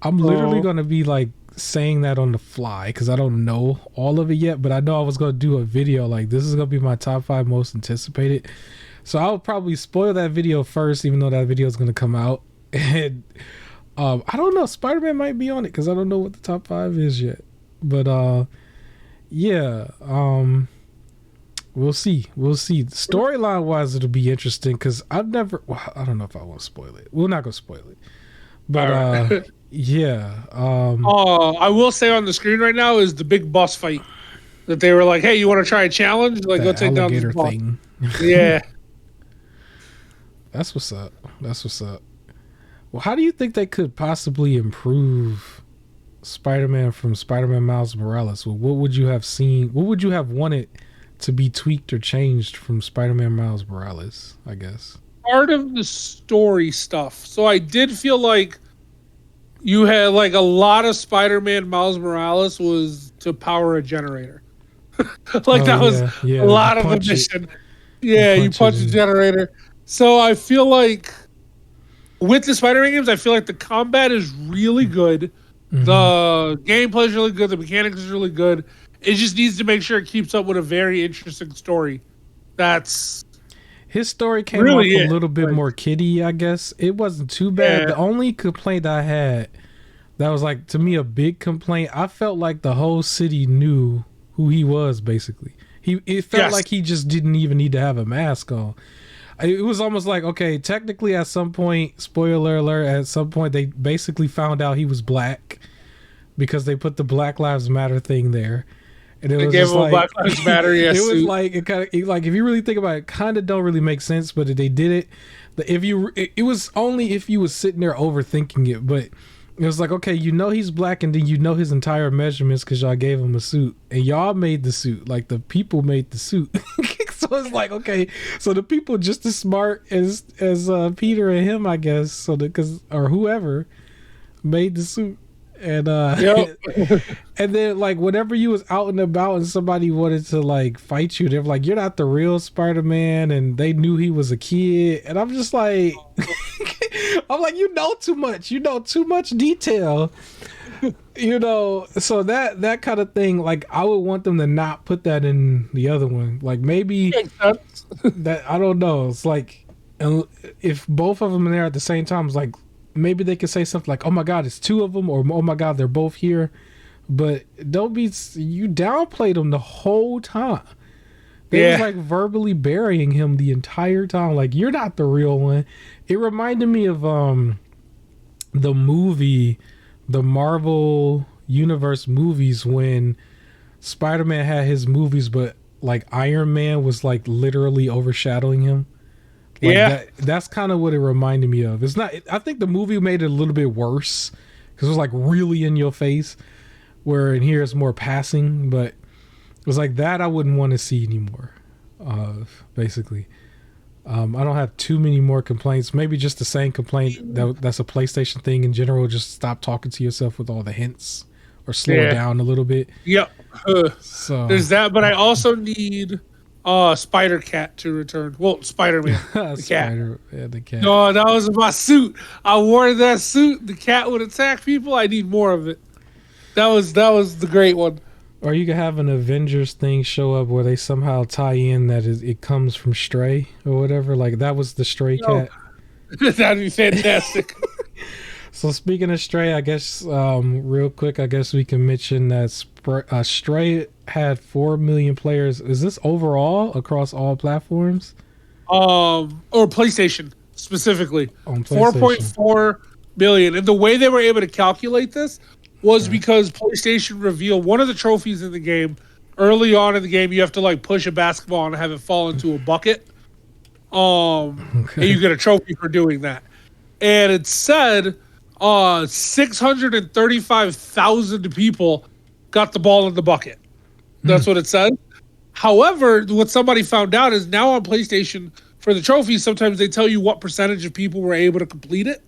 I'm literally going to be like saying that on the fly because I don't know all of it yet, but I know I was going to do a video like this is going to be my top 5 most anticipated. So I'll probably spoil that video first, even though that video is going to come out. And I don't know, Spider-Man might be on it because I don't know what the top 5 is yet. But yeah, we'll see. Storyline wise, it'll be interesting because I don't know if I want to spoil it. We're not gonna spoil it, but right. Yeah. I will say on the screen right now is the big boss fight that they were like, "Hey, you want to try a challenge? Like, go take down this boss." Thing. Yeah. That's what's up. Well, how do you think they could possibly improve Spider-Man from Spider-Man Miles Morales? Well, what would you have seen? What would you have wanted to be tweaked or changed from Spider-Man Miles Morales, I guess? Part of the story stuff. So I did feel like you had like a lot of Spider-Man Miles Morales was to power a generator. That was a lot of the mission. Yeah, you punch the generator. So I feel like with the Spider-Man games, I feel like the combat is really good. Mm-hmm. The gameplay is really good. The mechanics is really good. It just needs to make sure it keeps up with a very interesting story. His story came off a little bit more kiddie, I guess. It wasn't too bad. Yeah. The only complaint I had that was like to me a big complaint, I felt like the whole city knew who he was, basically. It felt like he just didn't even need to have a mask on. It was almost like, okay, technically at some point, spoiler alert, at some point they basically found out he was black because they put the Black Lives Matter thing there. And it was gave him a Black Lives Matter, yes. It was like, it kind of like, if you really think about it, kind of don't really make sense, but they did it. It was only if you was sitting there overthinking it, but it was like, okay, you know he's black, and then you know his entire measurements because y'all gave him a suit, and y'all made the suit. Like the people made the suit. So it's like, okay, so the people just as smart as Peter and him, I guess. So or whoever made the suit. And and then like whenever you was out and about and somebody wanted to like fight you, they're like, you're not the real Spider-Man, and they knew he was a kid. And I'm just like I'm like, you know too much detail. So that kind of thing, like I would want them to not put that in the other one. Like maybe that, I don't know. It's like if both of them are there at the same time, it's like maybe they could say something like, oh my God, it's two of them, or oh my God, they're both here. But you downplayed them the whole time. They was like verbally burying him the entire time. Like, you're not the real one. It reminded me of the movie, the Marvel Universe movies, when Spider-Man had his movies, but like Iron Man was like literally overshadowing him. Like that's kind of what it reminded me of. It's not. I think the movie made it a little bit worse because it was like really in your face, where in here it's more passing. But it was like that I wouldn't want to see anymore. Basically, I don't have too many more complaints. Maybe just the same complaint that's a PlayStation thing in general. Just stop talking to yourself with all the hints, or slow it down a little bit. Yep. So there's that, but I also need Spider Cat to return. Well, Spider-Man, the cat. Yeah, the cat. No, that was my suit. I wore that suit. The cat would attack people. I need more of it. That was the great one. Or you could have an Avengers thing show up where they somehow tie in that it comes from Stray or whatever. Like that was the Stray cat. That'd be fantastic. So speaking of Stray, I guess real quick, I guess we can mention that Stray had 4 million players. Is this overall across all platforms? Or PlayStation specifically. 4.4 million. And the way they were able to calculate this was because PlayStation revealed one of the trophies in the game. Early on in the game, you have to like push a basketball and have it fall into a bucket. And you get a trophy for doing that. And it said 635,000 people got the ball in the bucket. That's what it says. However, what somebody found out is now on PlayStation for the trophies, sometimes they tell you what percentage of people were able to complete it.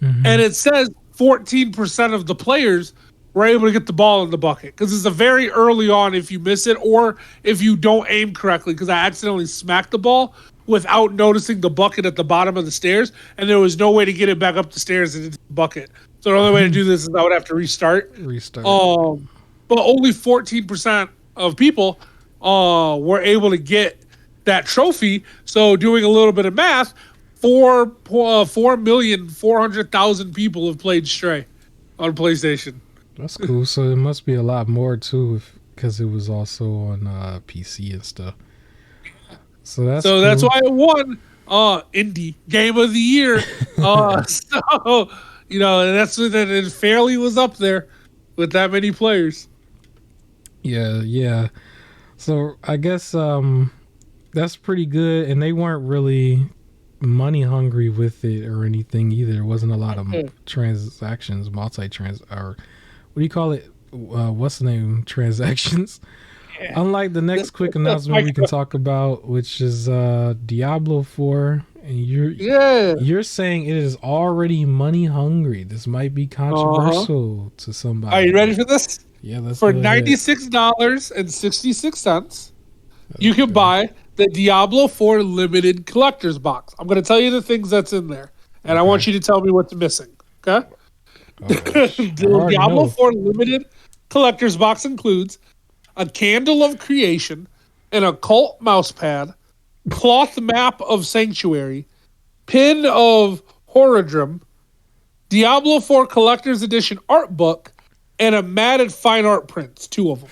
And it says 14% of the players were able to get the ball in the bucket because it's a very early on if you miss it or if you don't aim correctly, because I accidentally smacked the ball without noticing the bucket at the bottom of the stairs, and there was no way to get it back up the stairs and into the bucket. So the only way to do this is I would have to restart. But only 14% of people were able to get that trophy. So doing a little bit of math, 4,400,000 people have played Stray on PlayStation. That's cool. So it must be a lot more too, because it was also on PC and stuff. So that's cool. Why it won Indie Game of the Year. So that's what it fairly was up there with that many players. Yeah. So I guess that's pretty good, and they weren't really money hungry with it or anything either. There wasn't a lot of transactions, or what do you call it? What's the name? Transactions. Yeah. Unlike the next quick announcement we can talk about, which is Diablo 4, and you're saying it is already money hungry. This might be controversial to somebody. Are you ready for this? Yeah, let's for $96.66, you can buy the Diablo 4 limited collector's box. I'm going to tell you the things that's in there, and I want you to tell me what's missing. Okay? The Diablo 4 limited collector's box includes a candle of creation, an occult mousepad, cloth map of sanctuary, pin of Horadrim, Diablo 4 collector's edition art book, and a matted fine art prints, 2 of them.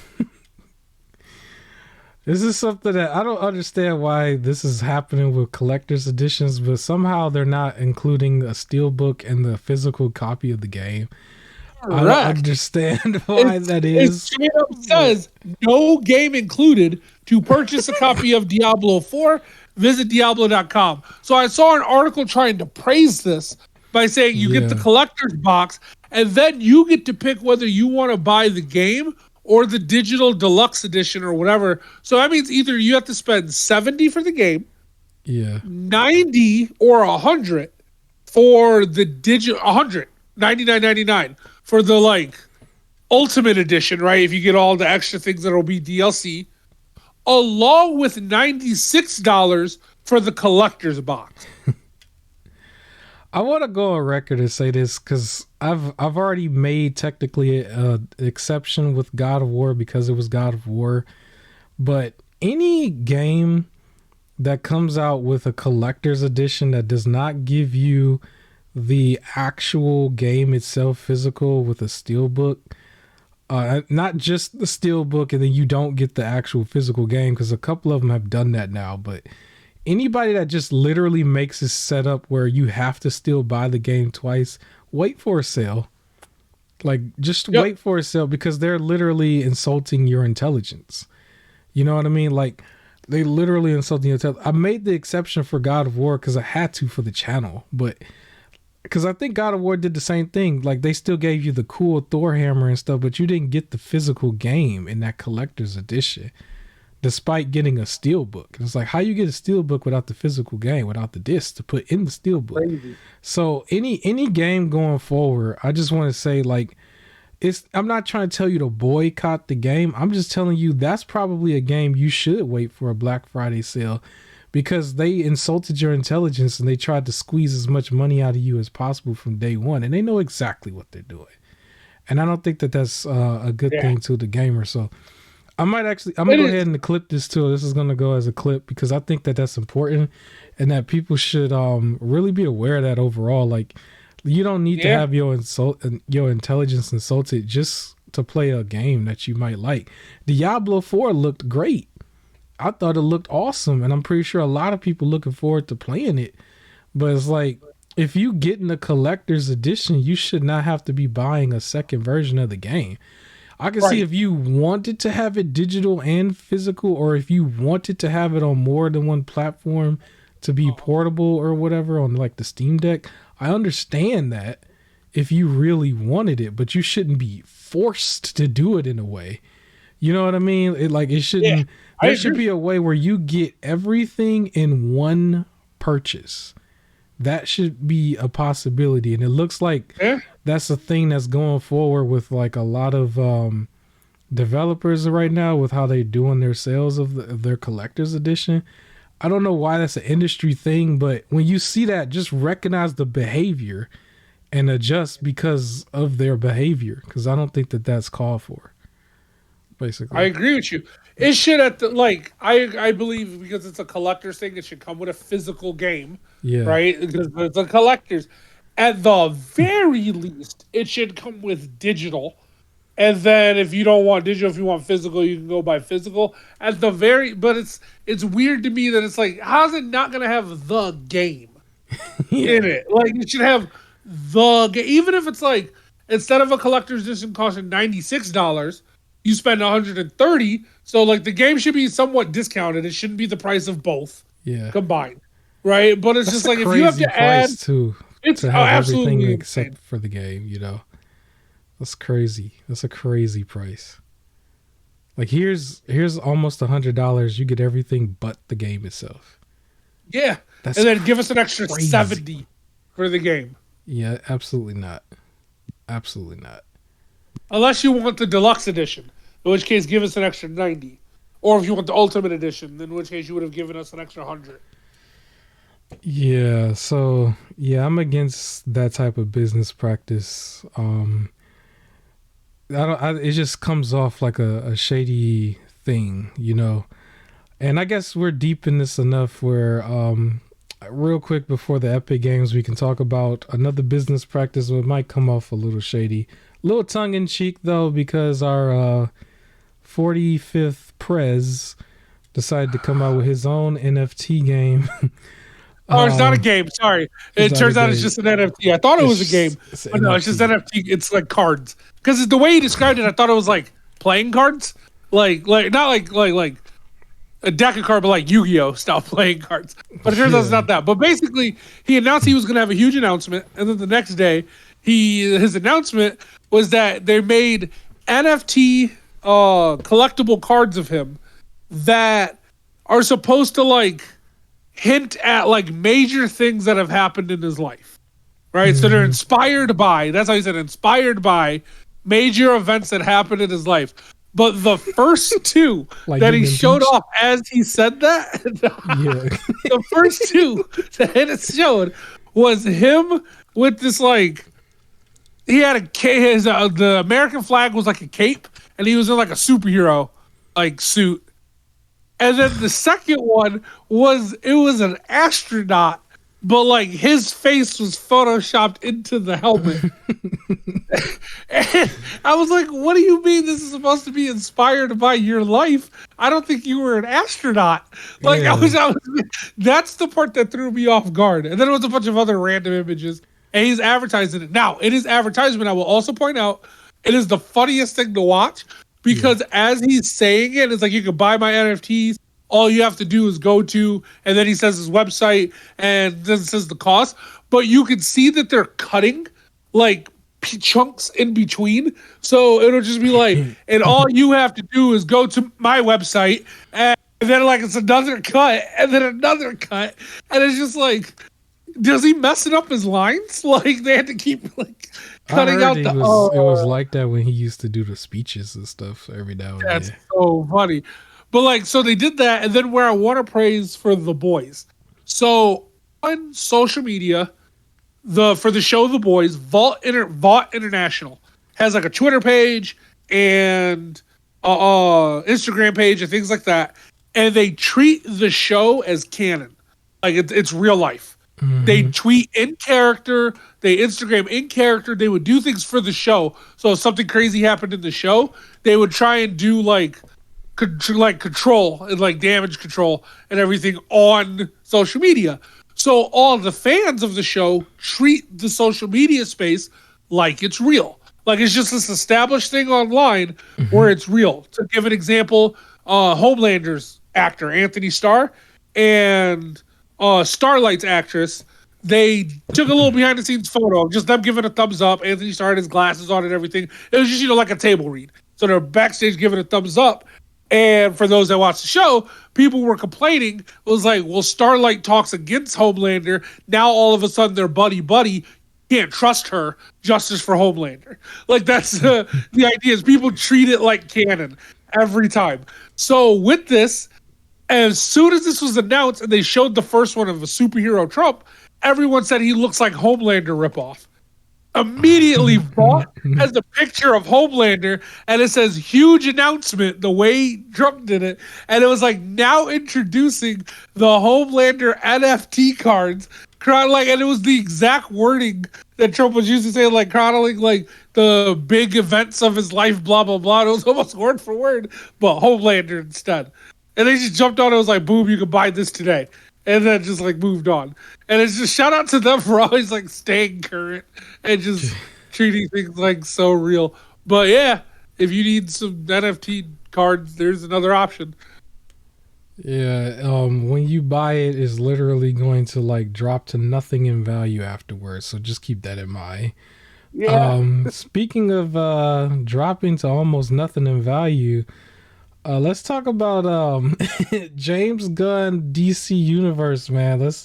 This is something that I don't understand why this is happening with collector's editions, but somehow they're not including a steelbook and the physical copy of the game. Correct. I don't understand why that is. It straight up says no game included. To purchase a copy of Diablo 4, visit Diablo.com. So I saw an article trying to praise this by saying you get the collector's box, and then you get to pick whether you want to buy the game or the digital deluxe edition or whatever. So that means either you have to spend $70 for the game, $90 or $100 for the digital, $99.99 for the ultimate edition, right? If you get all the extra things that'll be DLC, along with $96 for the collector's box. I want to go on record and say this because I've already made technically an exception with God of War because it was God of War. But any game that comes out with a collector's edition that does not give you the actual game itself physical with a steelbook, not just the steelbook and then you don't get the actual physical game, because a couple of them have done that now, but anybody that just literally makes a setup where you have to still buy the game twice, wait for a sale. Wait for a sale, because they're literally insulting your intelligence. You know what I mean? They literally insulting your intelligence. I made the exception for God of War because I had to for the channel, but because I think God of War did the same thing. They still gave you the cool Thor hammer and stuff, but you didn't get the physical game in that collector's edition, despite getting a steelbook. It's like, how you get a steelbook without the physical game, without the disc to put in the steelbook? Crazy. So any game going forward, I just want to say, I'm not trying to tell you to boycott the game. I'm just telling you that's probably a game you should wait for a Black Friday sale, because they insulted your intelligence and they tried to squeeze as much money out of you as possible from day one, and they know exactly what they're doing. And I don't think that that's a good thing to the gamer. So I'm gonna go ahead and clip this too. This is gonna go as a clip because I think that that's important, and that people should really be aware of that overall. You don't need to have your intelligence insulted just to play a game that you might like. Diablo 4 looked great. I thought it looked awesome, and I'm pretty sure a lot of people looking forward to playing it. But it's if you get in the collector's edition, you should not have to be buying a second version of the game. I can see if you wanted to have it digital and physical, or if you wanted to have it on more than one platform to be portable or whatever on the Steam Deck. I understand that if you really wanted it, but you shouldn't be forced to do it in a way. You know what I mean? It Yeah, shouldn't. I There should agree. be a way where you get everything in one purchase. That should be a possibility, and it looks like Yeah, that's a thing that's going forward with like a lot of developers right now with how they're doing their sales of their collector's edition. I don't know why that's an industry thing, but when you see that, just recognize the behavior and adjust because of their behavior. Because I don't think that that's called for. I Basically, agree with you. It should at the like I believe because it's a collector's thing, it should come with a physical game, yeah, right? Because it's a collector's. At the very least, it should come with digital. And then if you don't want digital, if you want physical, you can go buy physical. At the very, but it's weird to me that it's like, how's it not gonna have the game in yeah, it? Like it should have the game, even if it's like instead of a collector's edition costing $96, you spend 130. So like the game should be somewhat discounted. It shouldn't be the price of both yeah. combined, right? But it's That's just a like if you have crazy to add, price too it's to have everything absolutely except insane. for the game. You know, that's crazy. That's a crazy price. Like here's almost $100. You get everything but the game itself. Yeah, That's and then give us an extra crazy. 70 for the game. Yeah, absolutely not. Absolutely not. Unless you want the deluxe edition, in which case give us an extra 90. Or if you want the ultimate edition, in which case you would have given us an extra 100. Yeah, so yeah, I'm against that type of business practice. I don't. It just comes off like a shady thing, you know. And I guess we're deep in this enough where, real quick before the Epic Games, we can talk about another business practice that might come off a little shady, a little tongue in cheek though, because our 45th Prez decided to come out with his own NFT game. Oh, it's not a um, game. Sorry. it's It not a turns out it's game. just an NFT. I thought it was a game, It's an but no, it's just NFT. NFT. It's like cards. Because the way he described it, I thought it was like playing cards. Like not like a deck of cards, but like Yu-Gi-Oh style playing cards. But it turns out it's Yeah. not that. But basically, he announced he was going to have a huge announcement, and then the next day, his announcement was that they made NFT collectible cards of him that are supposed to like hint at like major things that have happened in his life. Right? So they're Hmm. inspired by, that's how he said, inspired by major events that happened in his life. But the first two Like that he getting showed impeached. off as he said that, Yeah. the first two that it showed was him with this like he had a his the American flag was like a cape, and he was in like a superhero like suit. And then the second one was it was an astronaut, but like his face was photoshopped into the helmet. And I was like, what do you mean this is supposed to be inspired by your life? I don't think you were an astronaut. Like Yeah. I was that's the part that threw me off guard. And then it was a bunch of other random images. And he's advertising it. Now, it is advertisement. I will also point out it is the funniest thing to watch Yeah. because as he's saying it, it's like you can buy my NFTs. All you have to do is go to, and then he says his website and then says the cost. But you can see that they're cutting like chunks in between. So it'll just be like, and all you have to do is go to my website, and then like it's another cut, and then another cut, and it's just like, does he messing up his lines? Like they had to keep like I cutting heard out the it was like that when he used to do the speeches and stuff every now and that's then. so funny. But like, so they did that, and then where I want to praise for the boys. So on social media, for the show The Boys, Vault International has like a Twitter page and Instagram page and things like that, and they treat the show as canon, like it's real life. They Hmm. tweet in character, they Instagram in character. They would do things for the show. So if something crazy happened in the show, they would try and do like control and like damage control and everything on social media. So all the fans of the show treat the social media space like it's real. Like it's just this established thing online Hmm. where it's real. To give an example, Homelander's actor Anthony Starr and Starlight's actress, they took a little behind the scenes photo of just them giving a thumbs up. Anthony Starr had his glasses on and everything. It was just, like a table read. So they're backstage giving a thumbs up. And for those that watch the show, people were complaining. It was like, well, Starlight talks against Homelander. Now all of a sudden they're buddy. Can't trust her. Justice for Homelander. Like, that's the idea is people treat it like canon every time. So with this, as soon as this was announced and they showed the first one of a superhero Trump, everyone said he looks like Homelander ripoff. Immediately bought as a picture of Homelander, and it says huge announcement the way Trump did it. And it was like, now introducing the Homelander NFT cards. And it was the exact wording that Trump was using, saying like chronicling like the big events of his life, blah, blah, blah. It was almost word for word, but Homelander instead. And they just jumped on it. It was like, boom, you can buy this today. And then just like moved on. And it's just shout out to them for always like staying current and just treating things like so real. But yeah, if you need some NFT cards, there's another option. Yeah, when you buy it, it's literally going to like drop to nothing in value afterwards. So just keep that in mind. Yeah. Speaking of dropping to almost nothing in value, let's talk about James Gunn DC Universe, man. Let's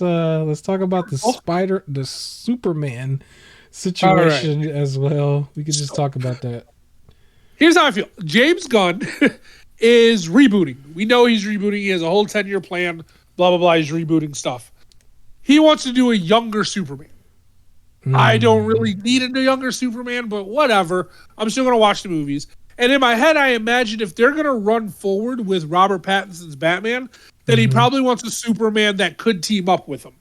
talk about the Superman situation as well. We could just talk about that. Here's how I feel. James Gunn is rebooting. We know he's rebooting. He has a whole 10-year plan, blah, blah, blah. He's rebooting stuff. He wants to do a younger Superman. I don't really need a younger Superman, but whatever. I'm still going to watch the movies. And in my head, I imagine if they're going to run forward with Robert Pattinson's Batman, then he probably wants a Superman that could team up with him,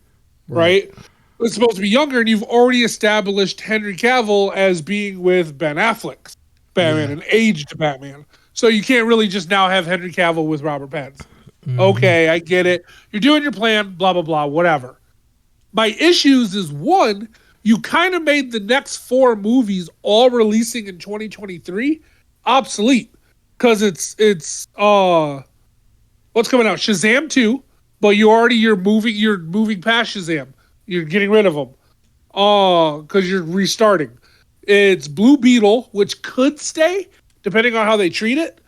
right? It's supposed to be younger, and you've already established Henry Cavill as being with Ben Affleck's Batman, an aged Batman. So you can't really just now have Henry Cavill with Robert Pattinson. Okay, I get it. You're doing your plan, blah, blah, blah, whatever. My issues is, one, you kind of made the next 4 movies all releasing in 2023 obsolete, because it's what's coming out? Shazam 2, but you're moving past Shazam. You're getting rid of them because you're restarting. It's Blue Beetle, which could stay depending on how they treat it.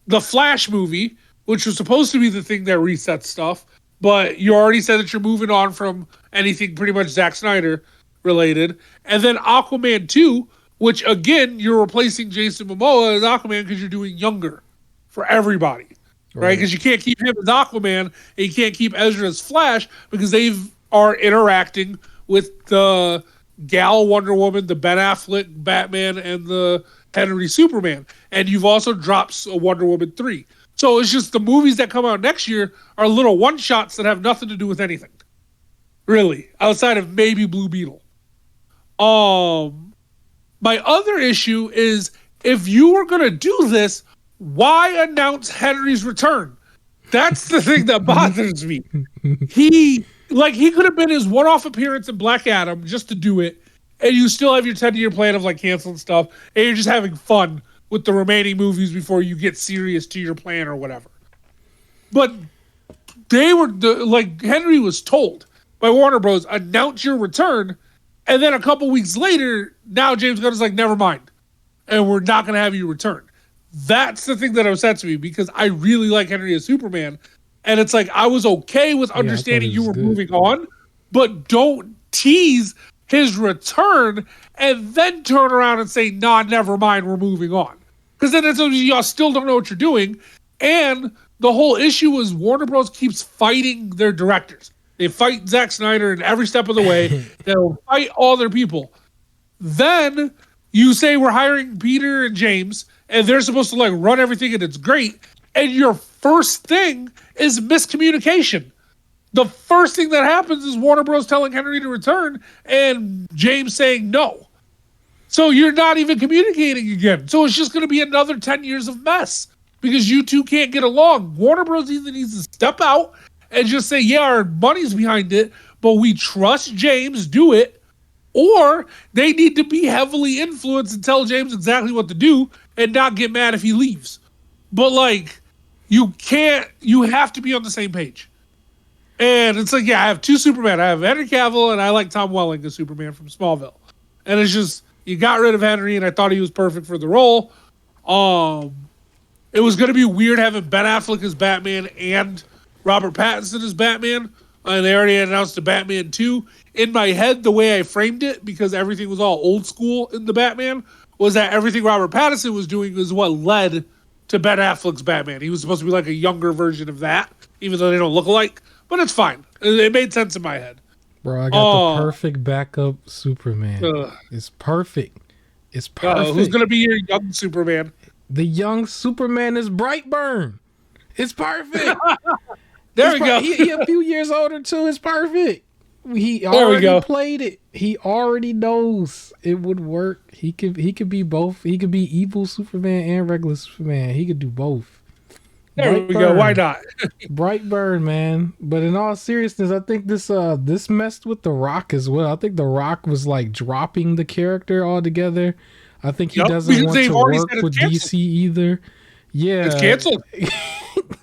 The Flash movie, which was supposed to be the thing that resets stuff, but you already said that you're moving on from anything pretty much Zack Snyder related. And then Aquaman 2, which, again, you're replacing Jason Momoa as Aquaman because you're doing younger for everybody, right? Because you can't keep him as Aquaman and you can't keep Ezra as Flash because they are interacting with the Gal Wonder Woman, the Ben Affleck Batman, and the Henry Superman. And you've also dropped a Wonder Woman 3. So it's just the movies that come out next year are little one-shots that have nothing to do with anything, really, outside of maybe Blue Beetle. My other issue is, if you were going to do this, why announce Henry's return? That's the thing that bothers me. He could have been his one-off appearance in Black Adam just to do it, and you still have your 10-year plan of like canceling stuff, and you're just having fun with the remaining movies before you get serious to your plan or whatever. But Henry was told by Warner Bros. Announce your return. And then a couple weeks later, now James Gunn is like, never mind. And we're not going to have you return. That's the thing that upsets me, because I really like Henry as Superman. And it's like, I was okay with understanding you were moving on, but don't tease his return and then turn around and say, nah, never mind, we're moving on. Because then it's y'all still don't know what you're doing. And the whole issue is Warner Bros. Keeps fighting their directors. They fight Zack Snyder in every step of the way. They'll fight all their people. Then you say we're hiring Peter and James, and they're supposed to like run everything, and it's great. And your first thing is miscommunication. The first thing that happens is Warner Bros. Telling Henry to return, and James saying no. So you're not even communicating again. So it's just going to be another 10 years of mess because you two can't get along. Warner Bros. Either needs to step out and just say, yeah, our money's behind it, but we trust James, do it. Or they need to be heavily influenced and tell James exactly what to do and not get mad if he leaves. But like, you have to be on the same page. And it's like, yeah, I have two Superman. I have Henry Cavill, and I like Tom Welling as Superman from Smallville. And it's just, you got rid of Henry, and I thought he was perfect for the role. It was going to be weird having Ben Affleck as Batman and Robert Pattinson as Batman. And they already announced the Batman 2. In my head, the way I framed it, because everything was all old school in the Batman, was that everything Robert Pattinson was doing is what led to Ben Affleck's Batman. He was supposed to be like a younger version of that, even though they don't look alike. But it's fine. It made sense in my head. Bro, I got the perfect backup Superman. It's perfect. It's perfect. Who's going to be your young Superman? The young Superman is Brightburn. It's perfect. There we go. He a few years older too. It's perfect. He already played it. He already knows it would work. He could be both. He could be evil Superman and regular Superman. He could do both. There we go. Why not? Brightburn, man. But in all seriousness, I think this messed with The Rock as well. I think The Rock was like dropping the character altogether. I think he doesn't want to work with DC either. Yeah. It's canceled.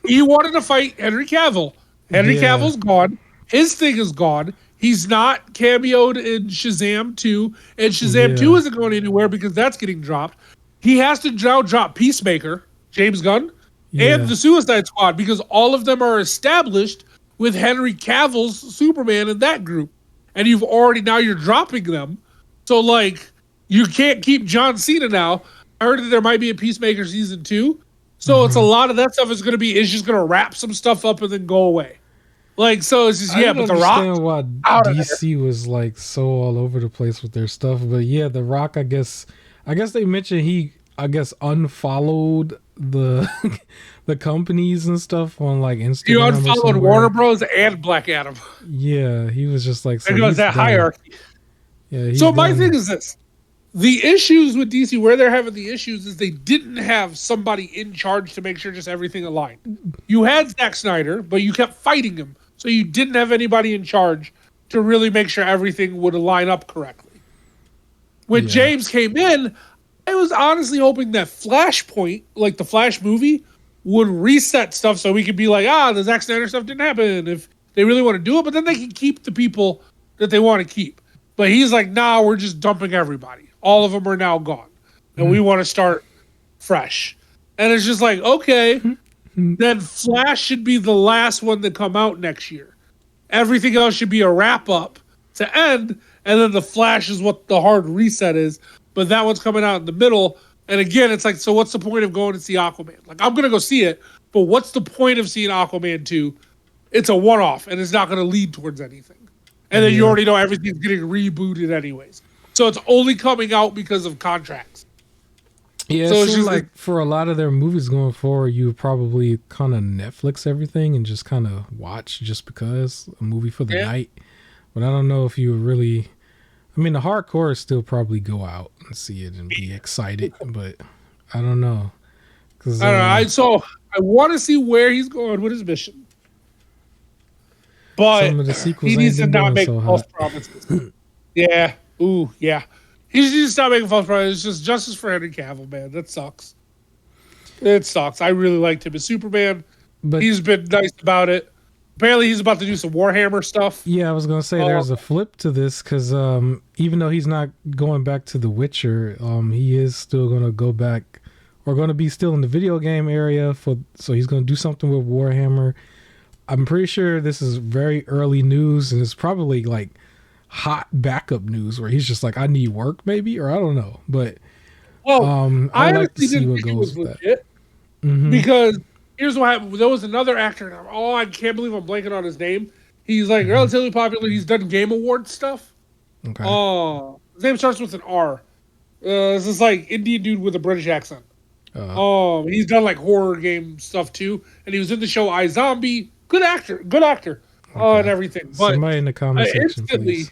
He wanted to fight Henry Cavill. Henry Cavill's gone. His thing is gone. He's not cameoed in Shazam 2. And Shazam 2 isn't going anywhere because that's getting dropped. He has to now drop Peacemaker, James Gunn, and the Suicide Squad because all of them are established with Henry Cavill's Superman in that group. And you're dropping them. So, like, you can't keep John Cena now. I heard that there might be a Peacemaker season 2. So it's a lot of that stuff is just going to wrap some stuff up and then go away. Like, so it's just, but The Rock. I don't understand why DC was like so all over the place with their stuff. But yeah, The Rock, I guess they mentioned he unfollowed the the companies and stuff on like Instagram. He unfollowed Warner Bros. And Black Adam. Yeah, he was just like, so there goes that hierarchy. Yeah. So my thing is this. The issues with DC, where they're having the issues, is they didn't have somebody in charge to make sure just everything aligned. You had Zack Snyder, but you kept fighting him. So you didn't have anybody in charge to really make sure everything would align up correctly. When James came in, I was honestly hoping that Flashpoint, like the Flash movie, would reset stuff so we could be like, the Zack Snyder stuff didn't happen if they really want to do it, but then they can keep the people that they want to keep. But he's like, nah, we're just dumping everybody. All of them are now gone. And we want to start fresh. And it's just like, okay, then Flash should be the last one to come out next year. Everything else should be a wrap-up to end, and then the Flash is what the hard reset is. But that one's coming out in the middle. And again, it's like, so what's the point of going to see Aquaman? Like, I'm going to go see it, but what's the point of seeing Aquaman 2? It's a one-off, and it's not going to lead towards anything. And then you already know everything's getting rebooted anyways. So it's only coming out because of contracts. Yeah, so it seems like for a lot of their movies going forward, you would probably kind of Netflix everything and just kind of watch just because a movie for the night. But I don't know if you really... I mean, the hardcore still probably go out and see it and be excited, but I don't know. I don't know. So I want to see where he's going with his mission. But some of the sequels he needs to not make false promises. Yeah. Ooh, yeah. He needs to stop making false promises. It's just justice for Henry Cavill, man. That sucks. It sucks. I really liked him as Superman. But he's been nice about it. Apparently, he's about to do some Warhammer stuff. Yeah, I was going to say there's a flip to this because even though he's not going back to The Witcher, he is still going to go back or going to be still in the video game area. So he's going to do something with Warhammer. I'm pretty sure this is very early news and it's probably like hot backup news where he's just like, I need work maybe, or I don't know. But I like to see what goes with that. Because here's what happened. There was another actor. And I can't believe I'm blanking on his name. He's like relatively popular. He's done Game Awards stuff. Okay. His name starts with an R. This is like Indian dude with a British accent. He's done like horror game stuff too. And he was in the show iZombie. Good actor. And everything. But somebody in the comment section, please.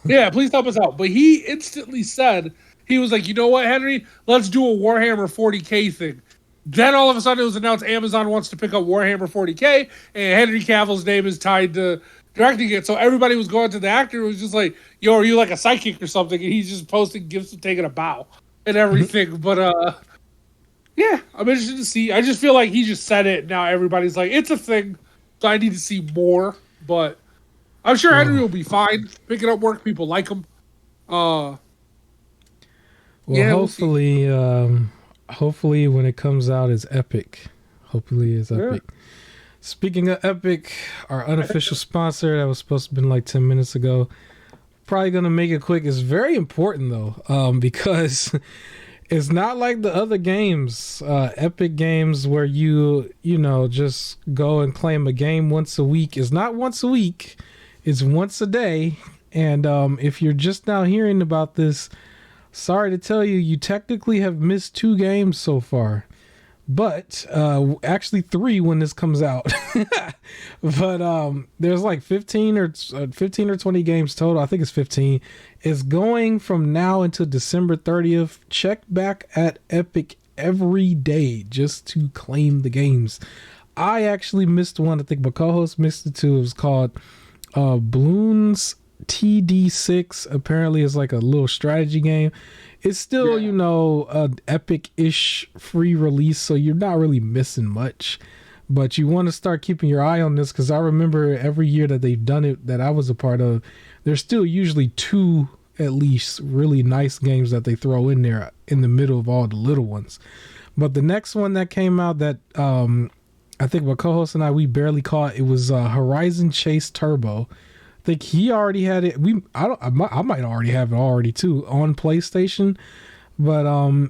Yeah, please help us out. But he instantly said, he was like, you know what, Henry? Let's do a Warhammer 40K thing. Then all of a sudden it was announced Amazon wants to pick up Warhammer 40K, and Henry Cavill's name is tied to directing it. So everybody was going to the actor who was just like, yo, are you like a psychic or something? And he's just posting gifts and taking a bow and everything. But yeah, I'm interested to see. I just feel like he just said it. Now everybody's like, it's a thing. So I need to see more but I'm sure Henry will be fine. Picking up work, people like him. Well, Yeah, we'll see. hopefully when it comes out, it's epic. Hopefully, it's epic. Speaking of Epic, our unofficial sponsor that was supposed to have been like 10 minutes ago, probably going to make it quick. It's very important though, because it's not like the other games, Epic games where you just go and claim a game once a week. It's not once a week, it's once a day. And if you're just now hearing about this, sorry to tell you, you technically have missed 2 games so far. But actually 3 when this comes out. But there's like 15 or 20 games total. I think it's 15. It's going from now until December 30th. Check back at Epic every day just to claim the games. I actually missed one. I think my co-host missed it too. It was called Bloons TD6. Apparently it's like a little strategy game. It's still, an Epic-ish free release, so you're not really missing much. But you want to start keeping your eye on this, because I remember every year that they've done it, that I was a part of, there's still usually 2, at least, really nice games that they throw in there in the middle of all the little ones. But the next one that came out that I think my co-host and we barely caught, it was Horizon Chase Turbo. I think he already had it. I might already have it already too on PlayStation, but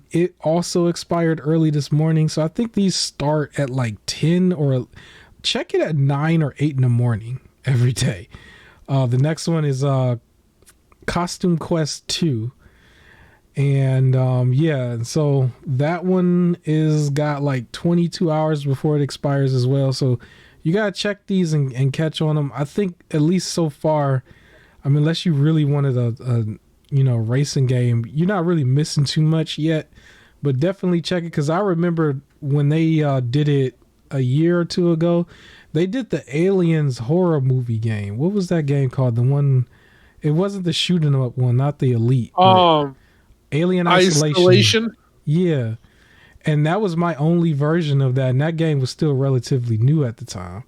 it also expired early this morning. So I think these start at like 10 or check it at 9 or 8 in the morning every day. The next one is Costume Quest 2, and and so that one is got like 22 hours before it expires as well. So you gotta check these and catch on them. I think at least so far, I mean, unless you really wanted a racing game, you're not really missing too much yet. But definitely check it, because I remember when they did it a year or 2 ago, they did the Aliens horror movie game. What was that game called? The one, it wasn't the shooting up one, not the Elite. Alien Isolation. Yeah. And that was my only version of that. And that game was still relatively new at the time.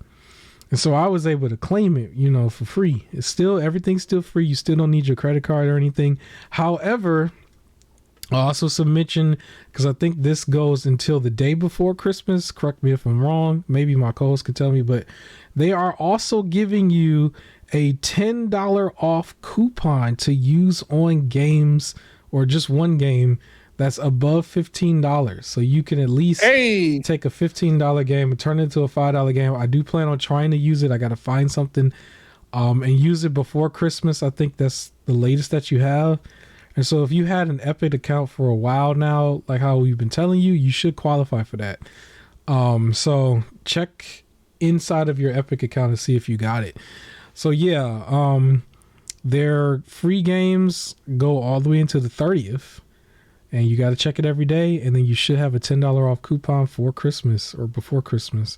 And so I was able to claim it, for free. Everything's still free. You still don't need your credit card or anything. However, I also should mention, because I think this goes until the day before Christmas. Correct me if I'm wrong. Maybe my co-host could tell me. But they are also giving you a $10 off coupon to use on games, or just one game that's above $15. So you can at least take a $15 game and turn it into a $5 game. I do plan on trying to use it. I got to find something and use it before Christmas. I think that's the latest that you have. And so if you had an Epic account for a while now, like how we've been telling you, you should qualify for that. So check inside of your Epic account to see if you got it. So their free games go all the way into the 30th. And you got to check it every day, and then you should have a $10 off coupon for Christmas or before Christmas.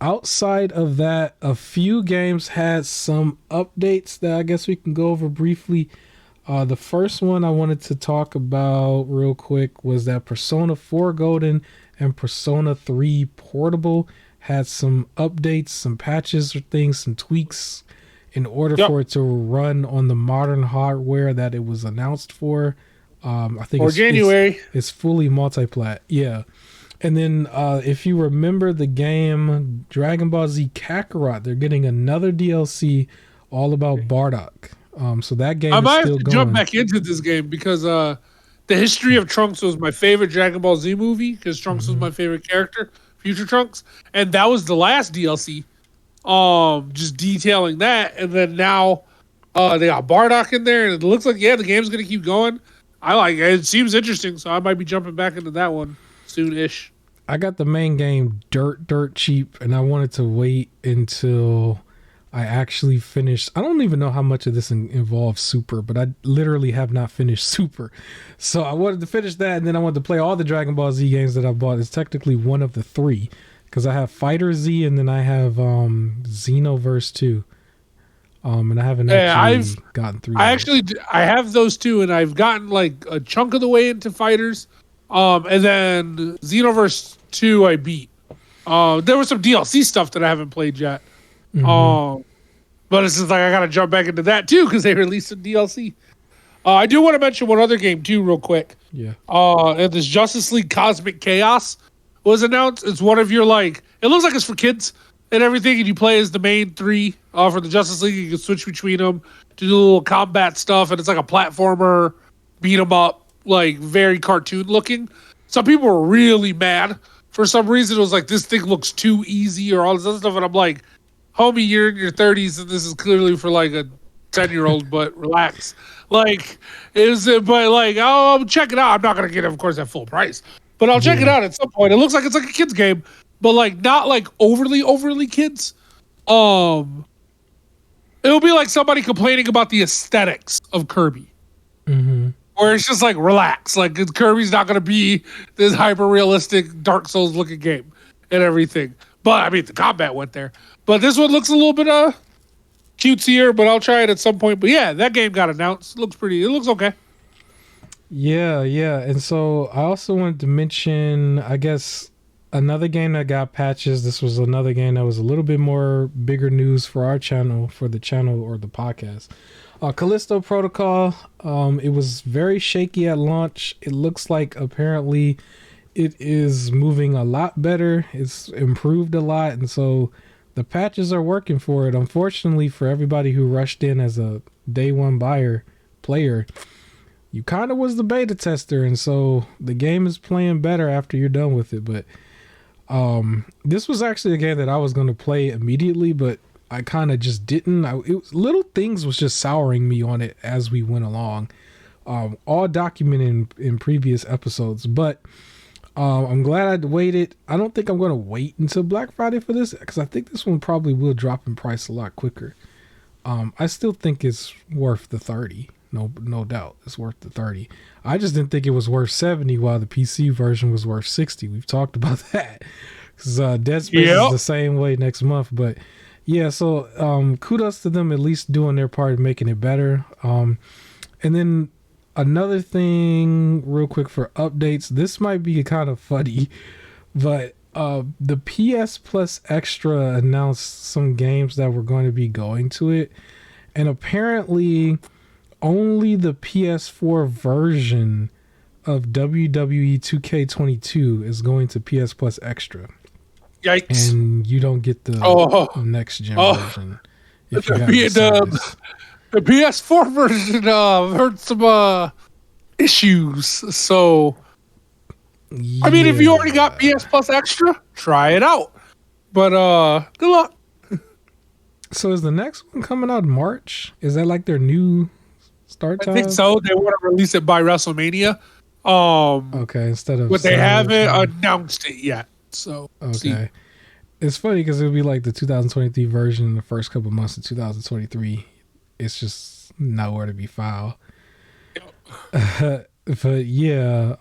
Outside of that, a few games had some updates that I guess we can go over briefly. The first one I wanted to talk about real quick was that Persona 4 Golden and Persona 3 Portable had some updates, some patches or things, some tweaks in order for it to run on the modern hardware that it was announced for. I think it's fully multi-plat. Yeah. And then if you remember the game Dragon Ball Z Kakarot, they're getting another DLC all about Bardock. So that game I is might still have to going. jump back into this game, because the history of Trunks was my favorite Dragon Ball Z movie, because Trunks was my favorite character, Future Trunks, and that was the last DLC. Just detailing that, and then now they got Bardock in there, and it looks like the game's gonna keep going. I like it. It seems interesting, so I might be jumping back into that one soon-ish. I got the main game dirt cheap, and I wanted to wait until I actually finished. I don't even know how much of this involves Super, but I literally have not finished Super. So I wanted to finish that, and then I wanted to play all the Dragon Ball Z games that I bought. It's technically one of the 3, because I have Fighter Z, and then I have Xenoverse 2. And I haven't gotten through. I have those 2, and I've gotten like a chunk of the way into Fighters. And then Xenoverse 2 I beat. There was some DLC stuff that I haven't played yet. Mm-hmm. But it's just like I gotta jump back into that too because they released some DLC. I do want to mention one other game too, real quick. Yeah. And this Justice League Cosmic Chaos was announced. It's one of your like. It looks like it's for kids and everything, and you play as the main three for the Justice League. You can switch between them to do little combat stuff, and it's like a platformer, beat 'em up, like very cartoon looking. Some people were really mad for some reason. It was like this thing looks too easy or all this other stuff, and I'm like, homie, you're in your 30s, and this is clearly for like a 10-year-old, but relax. Like, but like, oh, I'll check it out. I'm not going to get it, of course, at full price, but I'll check it out at some point. It looks like it's like a kid's game, but like not like overly kids. It'll be like somebody complaining about the aesthetics of Kirby. Mm-hmm. Where it's just like, relax. Like, Kirby's not going to be this hyper-realistic Dark Souls-looking game and everything. But, I mean, the combat went there. But this one looks a little bit cutesier, but I'll try it at some point. But yeah, that game got announced. It looks okay. Yeah. And so I also wanted to mention, I guess, another game that got patches. This was another game that was a little bit more bigger news for our channel, for the channel or the podcast. Callisto Protocol. It was very shaky at launch. It looks like apparently it is moving a lot better. It's improved a lot, and so the patches are working for it. Unfortunately, for everybody who rushed in as a day one player, you kind of was the beta tester, and so the game is playing better after you're done with it. But this was actually a game that I was going to play immediately, but I kind of just didn't. Little things was just souring me on it as we went along, all documented in previous episodes. But I'm glad I waited. I don't think I'm going to wait until Black Friday for this, because I think this one probably will drop in price a lot quicker. I still think it's worth the 30. No doubt, it's worth the 30. I just didn't think it was worth 70, while the PC version was worth 60. We've talked about that, because Dead Space is the same way next month. But yeah, so kudos to them at least doing their part in making it better. And then another thing real quick for updates. This might be kind of funny, but the PS Plus Extra announced some games that were going to be going to it. And apparently only the PS4 version of WWE 2K22 is going to PS Plus Extra. Yikes. And you don't get the next gen version. If you have the PS4 version heard some issues. So, yeah. I mean, if you already got PS Plus Extra, try it out. But good luck. So is the next one coming out in March? Is that like their new start time? I think so. They want to release it by WrestleMania. Okay, instead of... But they haven't announced it yet. So, okay. See. It's funny because it'll be like the 2023 version in the first couple months of 2023. It's just nowhere to be found. But yeah,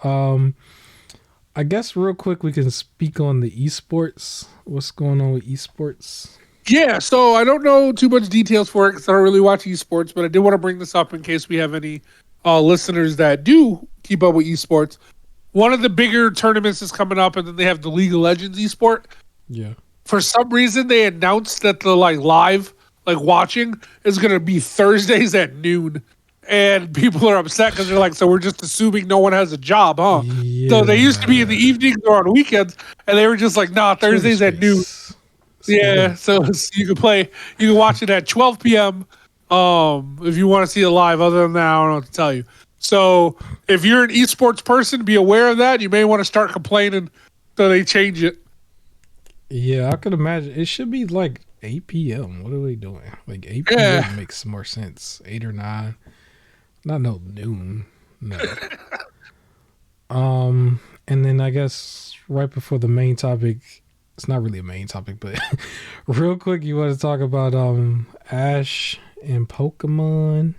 I guess real quick we can speak on the esports. What's going on with esports? Yeah, so I don't know too much details for it because I don't really watch esports, but I did want to bring this up in case we have any listeners that do keep up with esports. One of the bigger tournaments is coming up, and then they have the League of Legends esport. Yeah. For some reason, they announced that the live watching is going to be Thursdays at noon, and people are upset because they're like, so we're just assuming no one has a job, huh? Yeah. So they used to be in the evenings or on weekends, and they were just like, nah, Thursdays at noon. Yeah, so you can watch it at 12 p.m. If you want to see it live. Other than that, I don't know what to tell you. So if you're an esports person, be aware of that. You may want to start complaining so they change it. Yeah, I could imagine. It should be like 8 p.m. What are we doing? Like 8 p.m. makes more sense. 8 or 9. Not no noon. No. And then I guess right before the main topic, it's not really a main topic, but real quick, you want to talk about Ash and Pokemon?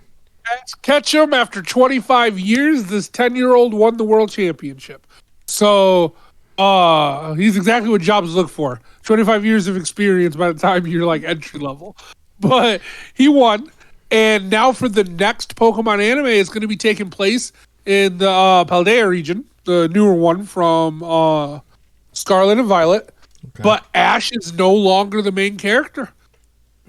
Catch him after 25 years. This 10-year-old won the world championship. So he's exactly what jobs look for. 25 years of experience by the time you're like entry level. But he won. And now for the next Pokemon anime, it's going to be taking place in the Paldea region, the newer one from Scarlet and Violet. Okay. But Ash is no longer the main character.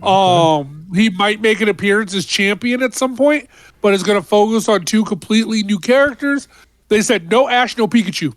Okay. He might make an appearance as champion at some point, but is going to focus on 2 completely new characters. They said no Ash, no Pikachu.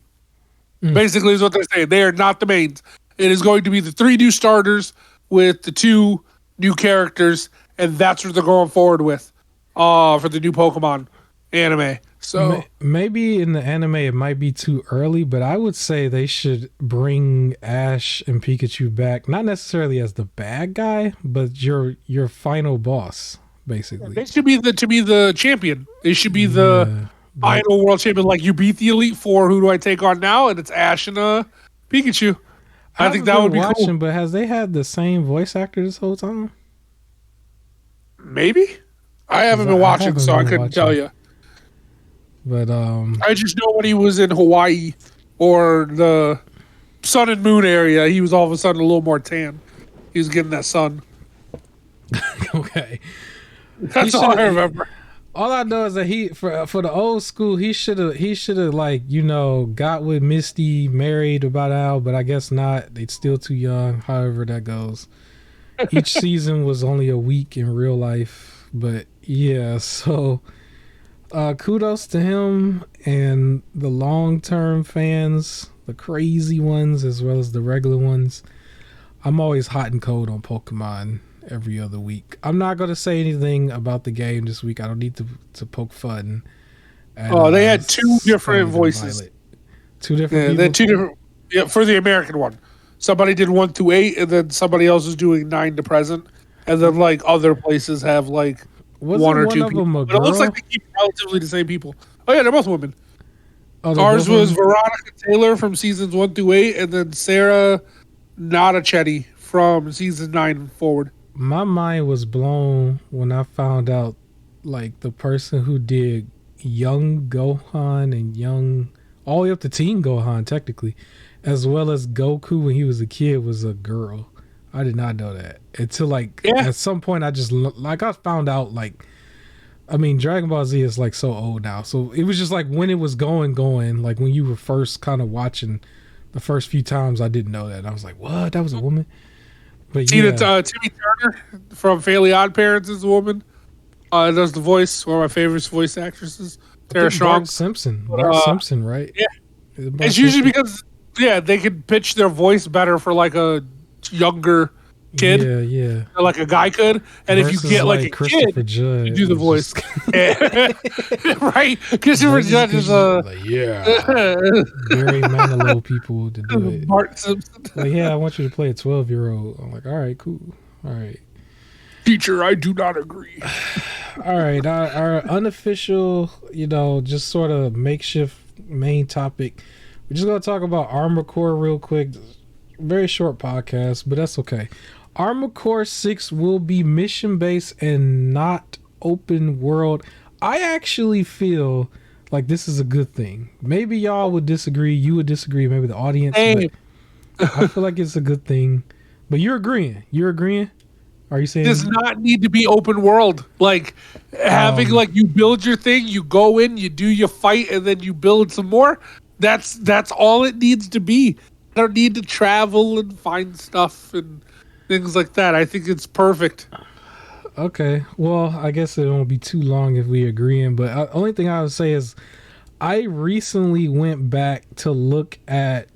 Basically, is what they're saying. They are not the mains. It is going to be the 3 new starters with the 2 new characters, and that's what they're going forward with for the new Pokemon anime. So Maybe in the anime it might be too early, but I would say they should bring Ash and Pikachu back, not necessarily as the bad guy, but your final boss, basically. they should be the champion. They should be the Yeah. final world champion. Like, you beat the Elite Four. Who do I take on now? And it's Ash and Pikachu. I think that would be cool. But has they had the same voice actor this whole time? Maybe. I haven't been watching, so I couldn't tell you. But I just know when he was in Hawaii or the sun and moon area, he was all of a sudden a little more tan. He was getting that sun. okay. That's all I remember. All I know is that he for the old school, he should have like, got with Misty, married about now, but I guess not. They're still too young. However that goes. Each season was only a week in real life, but yeah. So kudos to him and the long-term fans, the crazy ones as well as the regular ones. I'm always hot and cold on Pokemon every other week. I'm not going to say anything about the game this week. I don't need to poke fun. They had 2 different voices. 2 different people? They had 2 different, for the American one. Somebody did 1 through 8, and then somebody else is doing 9 to present. And then, like, other places have, like, one or 2 people. But it looks like they keep relatively the same people. Oh, yeah, they're both women. Ours was Veronica Taylor from seasons 1 through 8, and then Sarah Nadachetti from seasons 9 forward. My mind was blown when I found out, like, the person who did young Gohan and all the way up to teen Gohan, technically, as well as Goku when he was a kid, was a girl. I did not know that until, like, at some point I just, like, I found out, like, I mean, Dragon Ball Z is, like, so old now. So it was just, like, when it was going, like, when you were first kind of watching the first few times, I didn't know that. And I was like, what? That was a woman? But Timmy Turner from Fairly Odd Parents is a woman. Does the voice, one of my favorite voice actresses. Tara Strong. Bart Simpson, right? Yeah. It's usually because, they could pitch their voice better for, like, a younger kid. Yeah. Like a guy could. And versus, if you get, like a kid, Judd, you do the voice. Right? Christopher Judd is Barry Manilow people to do it. Bart Simpson. Like, I want you to play a 12-year-old. I'm like, all right, cool. All right. Teacher, I do not agree. All right, our unofficial, just sort of makeshift main topic. We're just going to talk about Armored Core real quick. Very short podcast, but that's okay. Armored Core 6 will be mission-based and not open world. I actually feel like this is a good thing. Maybe y'all would disagree. You would disagree. Maybe the audience. But I feel like it's a good thing. But you're agreeing. Are you saying it does not need to be open world? Like, having like, you build your thing, you go in, you do your fight, and then you build some more. That's all it needs to be. I don't need to travel and find stuff and things like that. I think it's perfect. Okay. Well, I guess it won't be too long if we agreeing. But only thing I would say is I recently went back to look at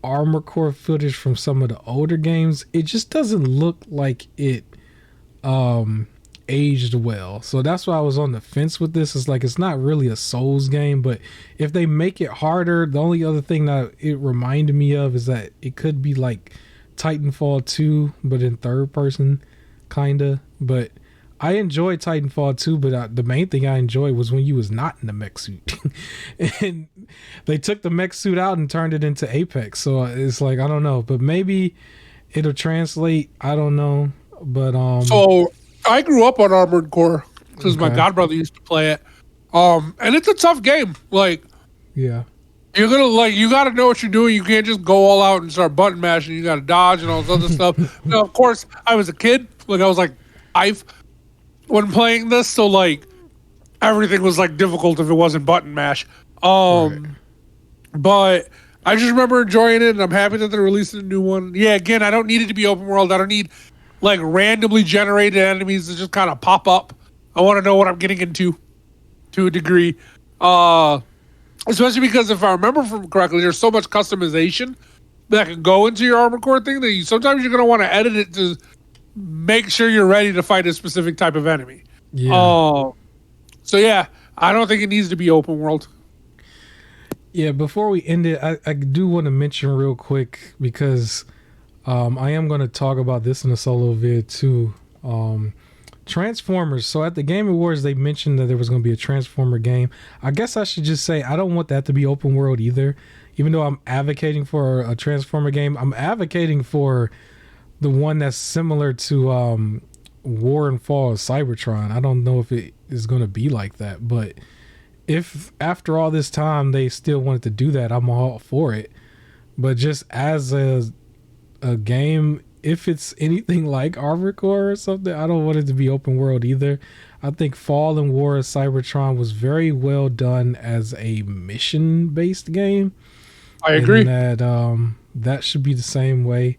Armored Core footage from some of the older games. It just doesn't look like it aged well. So that's why I was on the fence with this. It's like, it's not really a Souls game, but if they make it harder, the only other thing that it reminded me of is that it could be like Titanfall 2, but in third person, kinda. But I enjoyed Titanfall 2, but the main thing I enjoyed was when you was not in the mech suit. And they took the mech suit out and turned it into Apex. So it's like, I don't know, but maybe it'll translate. I don't know. But so I grew up on Armored Core because my godbrother used to play it. And it's a tough game. Like, yeah. You're gonna you gotta know what you're doing. You can't just go all out and start button mashing. You gotta dodge and all this other stuff. Now, of course, I was a kid. Like, I was like 5 when playing this, so like everything was like difficult if it wasn't button mash. Right. But I just remember enjoying it, and I'm happy that they're releasing a new one. Yeah, again, I don't need it to be open world. I don't need like randomly generated enemies that just kind of pop up. I want to know what I'm getting into to a degree. Especially because if I remember from correctly, there's so much customization that can go into your armor core thing that sometimes you're going to want to edit it to make sure you're ready to fight a specific type of enemy. Yeah. So yeah, I don't think it needs to be open world. Yeah, before we end it, I do want to mention real quick because I am going to talk about this in a solo vid too. Transformers. So at the Game Awards, they mentioned that there was going to be a Transformer game. I guess I should just say I don't want that to be open world either. Even though I'm advocating for a Transformer game, I'm advocating for the one that's similar to War and Fall of Cybertron. I don't know if it is going to be like that, but if after all this time they still wanted to do that, I'm all for it. But just as a game, if it's anything like Armor Core or something, I don't want it to be open world either. I think Fall and War of Cybertron was very well done as a mission based game. I agree. And that should be the same way.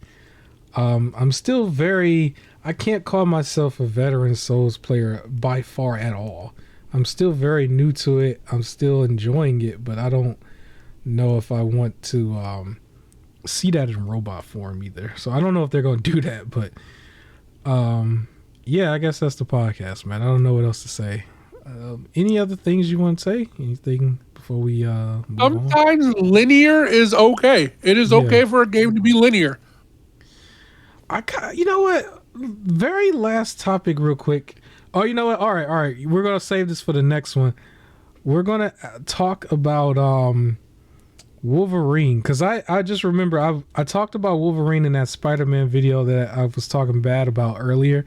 I'm still I can't call myself a veteran Souls player by far at all. I'm still very new to it. I'm still enjoying it, but I don't know if I want to see that in robot form either. So I don't know if they're going to do that, but yeah, I guess that's the podcast, man. I don't know what else to say. Any other things you want to say? Anything before we move Sometimes on? Linear is okay. It is okay for a game to be linear. You know what? Very last topic real quick. Oh, you know what? All right. We're going to save this for the next one. We're going to talk about Wolverine, because I just remember I talked about Wolverine in that Spider-Man video that I was talking bad about earlier.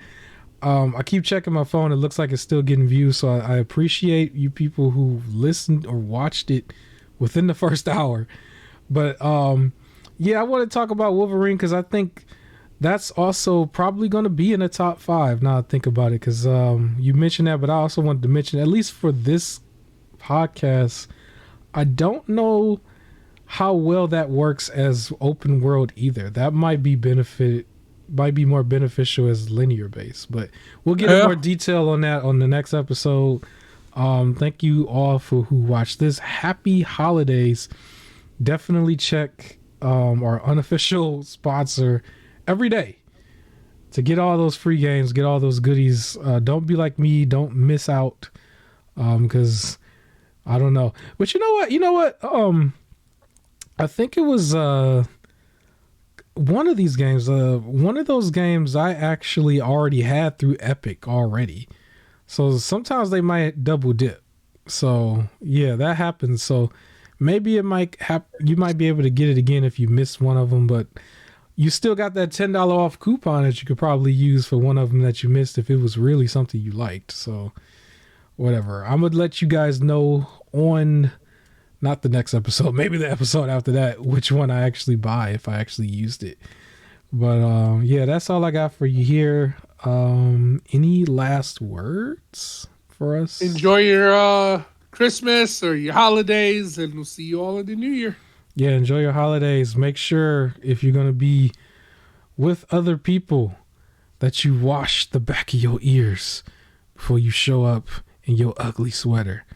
I keep checking my phone. It looks like it's still getting views, so I appreciate you people who listened or watched it within the first hour. But yeah, I want to talk about Wolverine because I think that's also probably going to be in the top 5 now I think about it, because you mentioned that, but I also wanted to mention, at least for this podcast, I don't know how well that works as open world either. That might be more beneficial as linear based, but we'll get in more detail on that on the next episode. Thank you all for who watched this. Happy holidays. Definitely check our unofficial sponsor every day to get all those free games, get all those goodies. Don't be like me, don't miss out, because I don't know. But you know what I think it was one of these games, one of those games I actually already had through Epic already. So sometimes they might double dip. So yeah, that happens. So maybe you might be able to get it again if you missed one of them, but you still got that $10 off coupon that you could probably use for one of them that you missed if it was really something you liked. So whatever. I'm going to let you guys know on not the next episode, maybe the episode after that, which one I actually buy if I actually used it. But yeah, that's all I got for you here. Any last words for us? Enjoy your Christmas or your holidays, and we'll see you all in the new year. Yeah, enjoy your holidays. Make sure if you're going to be with other people that you wash the back of your ears before you show up in your ugly sweater.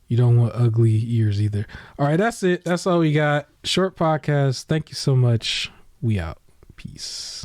You don't want ugly ears either. All right, that's it. That's all we got. Short podcast. Thank you so much. We out. Peace.